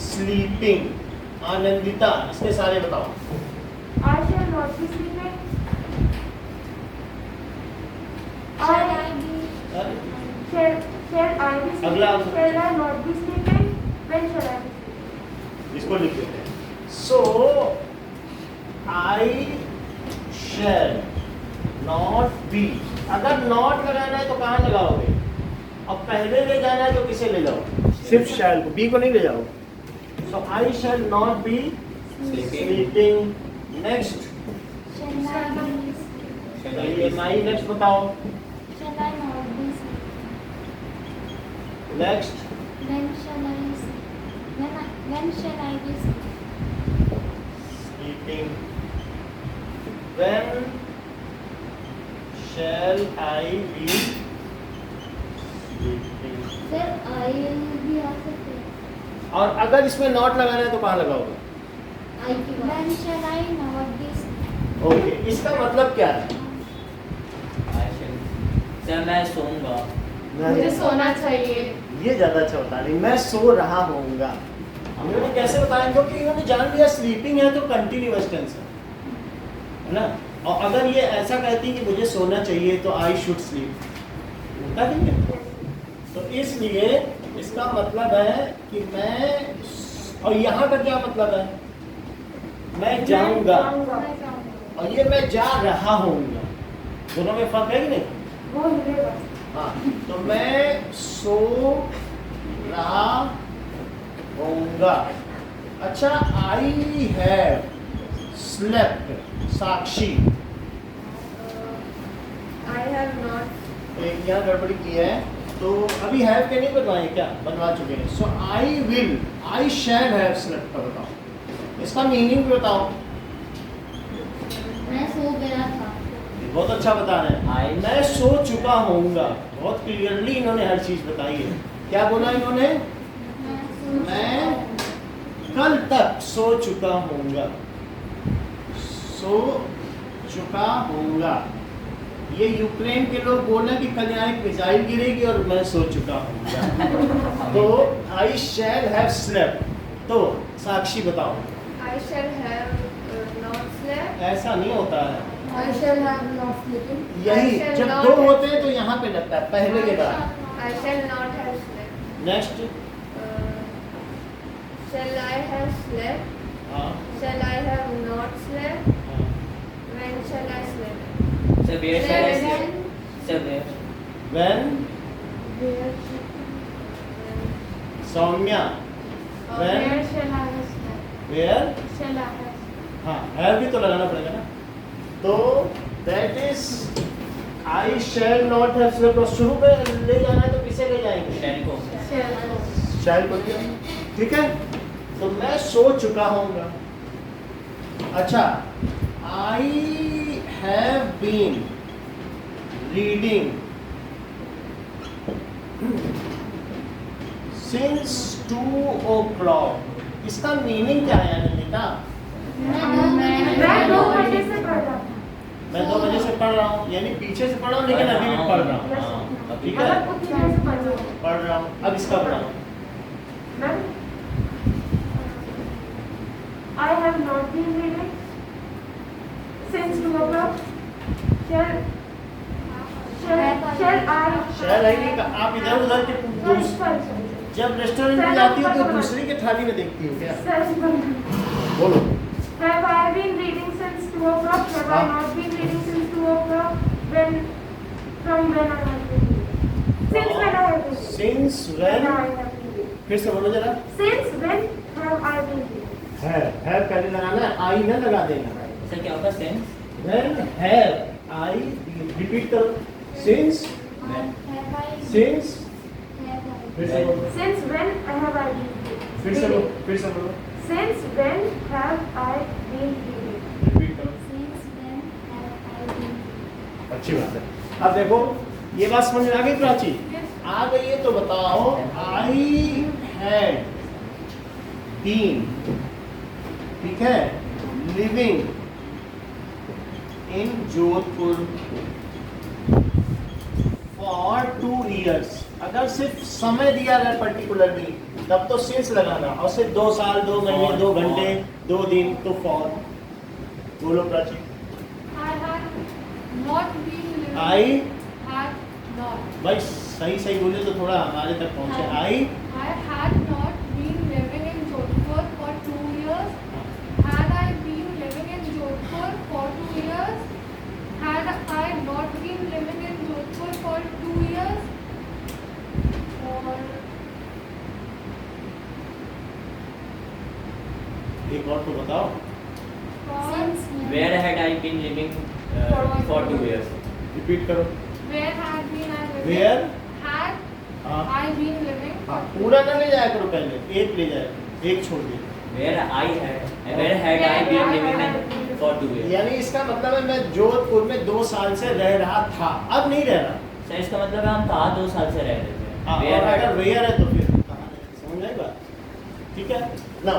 sleeping। Anandita, इसके सारे बताओ। I shall not be sleeping. Shall I be? Shall I be sleeping? अगला। Shall I not be sleeping? When shall I be sleeping? इसको लिख देते हैं। So I shall not be। अगर not लगाना है तो कहाँ लगाओगे? अब पहले ले जाना है तो किसे ले जाओ? सिर्फ shall को, be को नहीं ले जाओ। So I shall not be sleeping। Next, Shall I be? चलिए my next बताओ। Shall I not be? Next, When shall I? When shall I be? sleeping। When shall I be sleeping? Sir, I भी आ सकते हैं। और अगर इसमें not लगाना है तो कहाँ लगाओगे? I की बात। When shall I not be? Okay, इसका मतलब क्या है? सर मैं सोऊंगा। मुझे सोना चाहिए। ये ज्यादा अच्छा बता रही, मैं सो रहा होऊंगा। इन्होंने कैसे बताया? क्योंकि इन्होंने जान लिया स्लीपिंग है तो कंटिन्यूअस टेंस है ना। और अगर ये ऐसा कहती कि मुझे सोना चाहिए तो आई शुड स्लीप, होता नहीं है। तो इसलिए इसका मतलब है कि मैं, और यहाँ का क्या मतलब है? मैं जाऊंगा, और ये मैं जा रहा होऊंगा। दोनों में फर्क है कि नहीं? वो हिलेगा। हाँ, तो मैं सो रहा होऊंगा। अच्छा, I have slept, Sakshi. I have not। एक यहाँ गड़बड़ी की है, तो अभी हैव के नहीं बनवाए क्या? बनवा चुके हैं। So I will, I shall have slept का बताओ, इसका मीनिंग भी बताओ। मैं सो गया था। बहुत अच्छा बता रहे हैं। मैं सो चुका होऊंगा, बहुत क्लियरली इन्होंने हर चीज बताई है। क्या बोला इन्होंने? मैं कल तक सो चुका होऊंगा, सो चुका होऊंगा। ये यूक्रेन के लोग बोल रहे हैं कि कल यहाँ एक मिसाइल गिरेगी और मैं सो चुका होऊंगा। तो आई शैल हैव स्लेप्ट। तो साक्षी बताओ। I shall have not slept। ऐसा नहीं होता है, I shall have not sleeping। यही I shall जब not दो have- होते हैं तो यहाँ पे लगता है पहले के बाद। I shall not have slept। Next, Shall I have slept? हाँ, Shall I have not slept? हाँ। When shall I sleep? Sir where shall I When- sleep? Sir where? When, When- Saumya, When? Where shall I have slept? where, Shall I have? हाँ, है भी तो लगाना पड़ेगा ना। तो that is I shall not have slept. और शुरू में ले जाना है तो किसे ले जाएंगे? शैल को। Shall। शैल को लिया, ठीक है। तो मैं सो चुका होऊंगा। अच्छा, I have been reading since 2 o'clock। इसका मीनिंग क्या है अनिता? मैं 2 बजे से पढ़ रहा था। मैं 2 बजे से पढ़ रहा हूँ, यानी पीछे से पढ़ रहा हूँ लेकिन अभी भी पढ़ रहा हूँ। हाँ, ठीक है, मतलब उतनी देर से पढ़ रहा हूँ। पढ़ रहा हूँ। अब इसका पढ़ाओ। Ma'am, I have not been reading since 2 o'clock. Shall I? शहर है नहीं, आप इधर उधर के Sorry. जब रेस्टोरेंट में जाती हो तो दूसरे के थाली में देखती हो क्या? बोलो। Have I been reading since 2 o'clock? Have I not been reading since 2 o'clock? From when I have been reading? Since when I have been reading? Since When when, I have been reading? फिर से बोलो जरा। Since when have I been reading? है पहले लगाना है, आई न लगा देना। सर क्या होगा sense? When have I, repeat करो। Since, When? since फिर से बोलो, Since when have I been reading? फिर से बोलो, फिर से बोलो, Since when have I been reading? Repeat करो। Since when have I been? अच्छी बात है। अब देखो ये बात समझ में आ गई प्राची? Yes. आ गई है तो बताओ, आई हैड बीन, ठीक है, living in Jodhpur for 2 years। अगर सिर्फ समय दिया है पर्टिकुलरली तब तो सिंस लगाना, और सिर्फ 2 साल, 2 महीने, 2 घंटे, 2 दिन तो फॉर। बोलो Prachi. I had not been living. I, Had not. भाई सही सही बोले तो थोड़ा हमारे तक पहुंचे। आई I had not been living in Jodhpur for 2 years. Had I been living in Jodhpur for 2 years? Had I not been living in Jodhpur for 2 years? Or एक और तो बताओ। Since when? Where had I been living for 2 years? Repeat करो। where had been I living? Where? Had हाँ I been living? हाँ, पूरा ना ले जाया करो, पहले एक ले जाए, एक छोड़ दे। Where had I been living for 2 years? यानी इसका मतलब है मैं जोधपुर में 2 साल से रह रहा था, अब नहीं रह रहा। सर इसका मतलब है हम कहाँ 2 साल से रह रहे थे। हाँ, Where और had- अगर वेयर है तो फिर कहाँ रहे, समझ आई बात? ठीक है ना।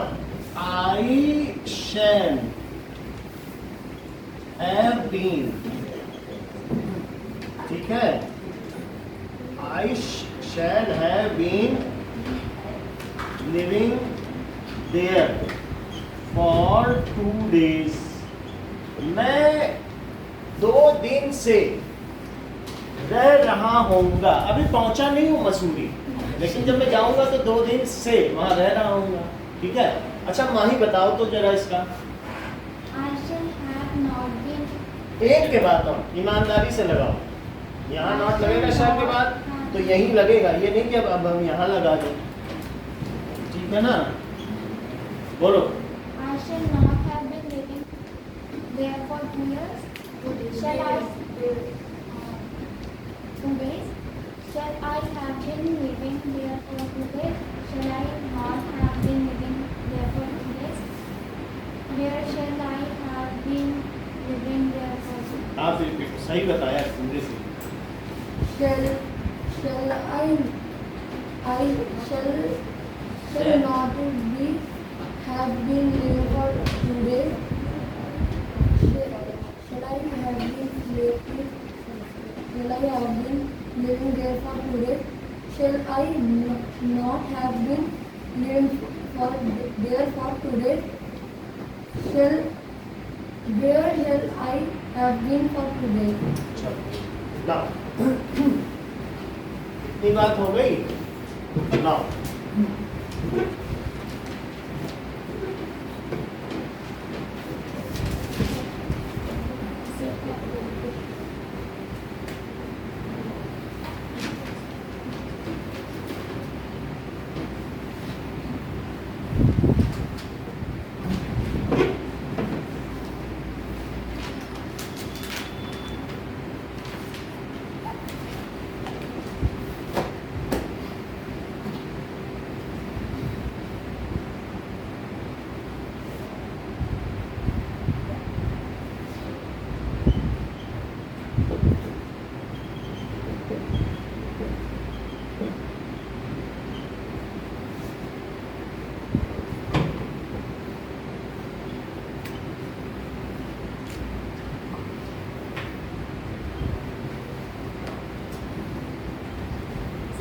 आई शैल हैव बीन, ठीक है, I shall have been living there for 2 days। मैं 2 दिन से रह रहा होऊंगा, अभी पहुंचा नहीं हूँ मसूरी, लेकिन जब मैं जाऊंगा तो 2 दिन से वहां रह रहा होऊंगा, ठीक है। अच्छा माही बताओ तो जरा इसका I shall have not been. एक के बाद तो ईमानदारी से लगाओ, यहाँ नॉट लगेगा शहर के बाद तो यहीं लगेगा, ये नहीं कि अब हम यहाँ लगा दें, ठीक है ना। बोलो। I shall not have been living there for 2 years. Shall I? 2 days. Shall I have been living there for 2 days? Shall I not have been living there for 2 days? Where shall I have been living there for 2 days? आप repeat, सही बताया पूरे से। Shall I shall not be have been living for 2 days. Shall I have been living there for 2 days? Shall I not have been living there for 2 days? Where shall I have been for 2 days? ना ये बात हो गई ना।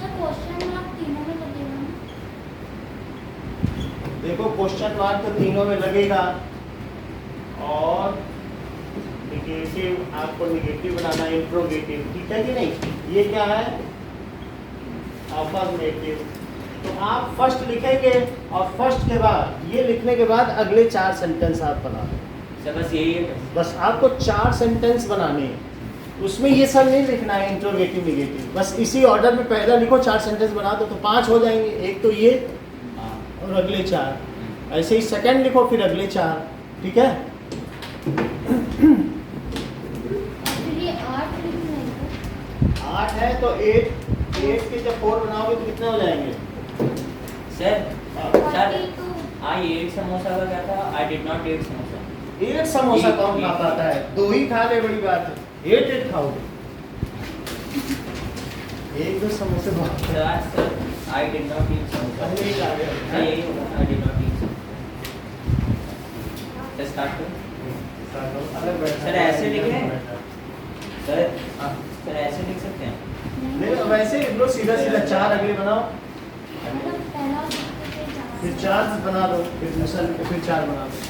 Sir, question mark तीनों में लगेगा। देखो क्वेश्चन मार्क तो तीनों में लगेगा, और निगेटिव आपको निगेटिव बनाना, इंट्रोगेटिव, ठीक है कि नहीं। ये क्या है, अफर्मेटिव। तो आप फर्स्ट लिखेंगे और फर्स्ट के बाद ये लिखने के बाद अगले 4 सेंटेंस आप बना दें। सर बस यही है। बस आपको 4 सेंटेंस बनाने हैं, उसमें ये सब नहीं लिखना है इंट्रोगेटिव निगेटिव, बस इसी ऑर्डर में पहला लिखो, 4 सेंटेंस बना दो तो 5 हो जाएंगे। एक तो ये हाँ। और अगले 4, ऐसे ही सेकंड लिखो फिर अगले 4, ठीक है। Actually 8 लिखना है। 8 है तो 8 8 के जब 4 बनाओगे तो कितने हो जाएंगे? सर हाँ। सर 42. I ate samosa का क्या था? I did not eat samosa. 8 samosa एक- कौन खा एक- पाता है? 2 ही खा ले, बड़ी बात है। 8 खाओगे। 1-2 समोसे बहुत Sir, I did not eat samosa. पहले ही खा गए। सर यही होगा, I did not eat samosa. Sir start करो। अलग बैठा सर, ऐसे लिखे? सर हाँ। सर ऐसे लिख सकते हैं? नहीं, वैसे लिख लो, सीधा सीधा 4 अगले बनाओ, मतलब पहला और दूसरा से 4. फिर 4 बना दो, फिर दूसरा फिर 4 बना दो।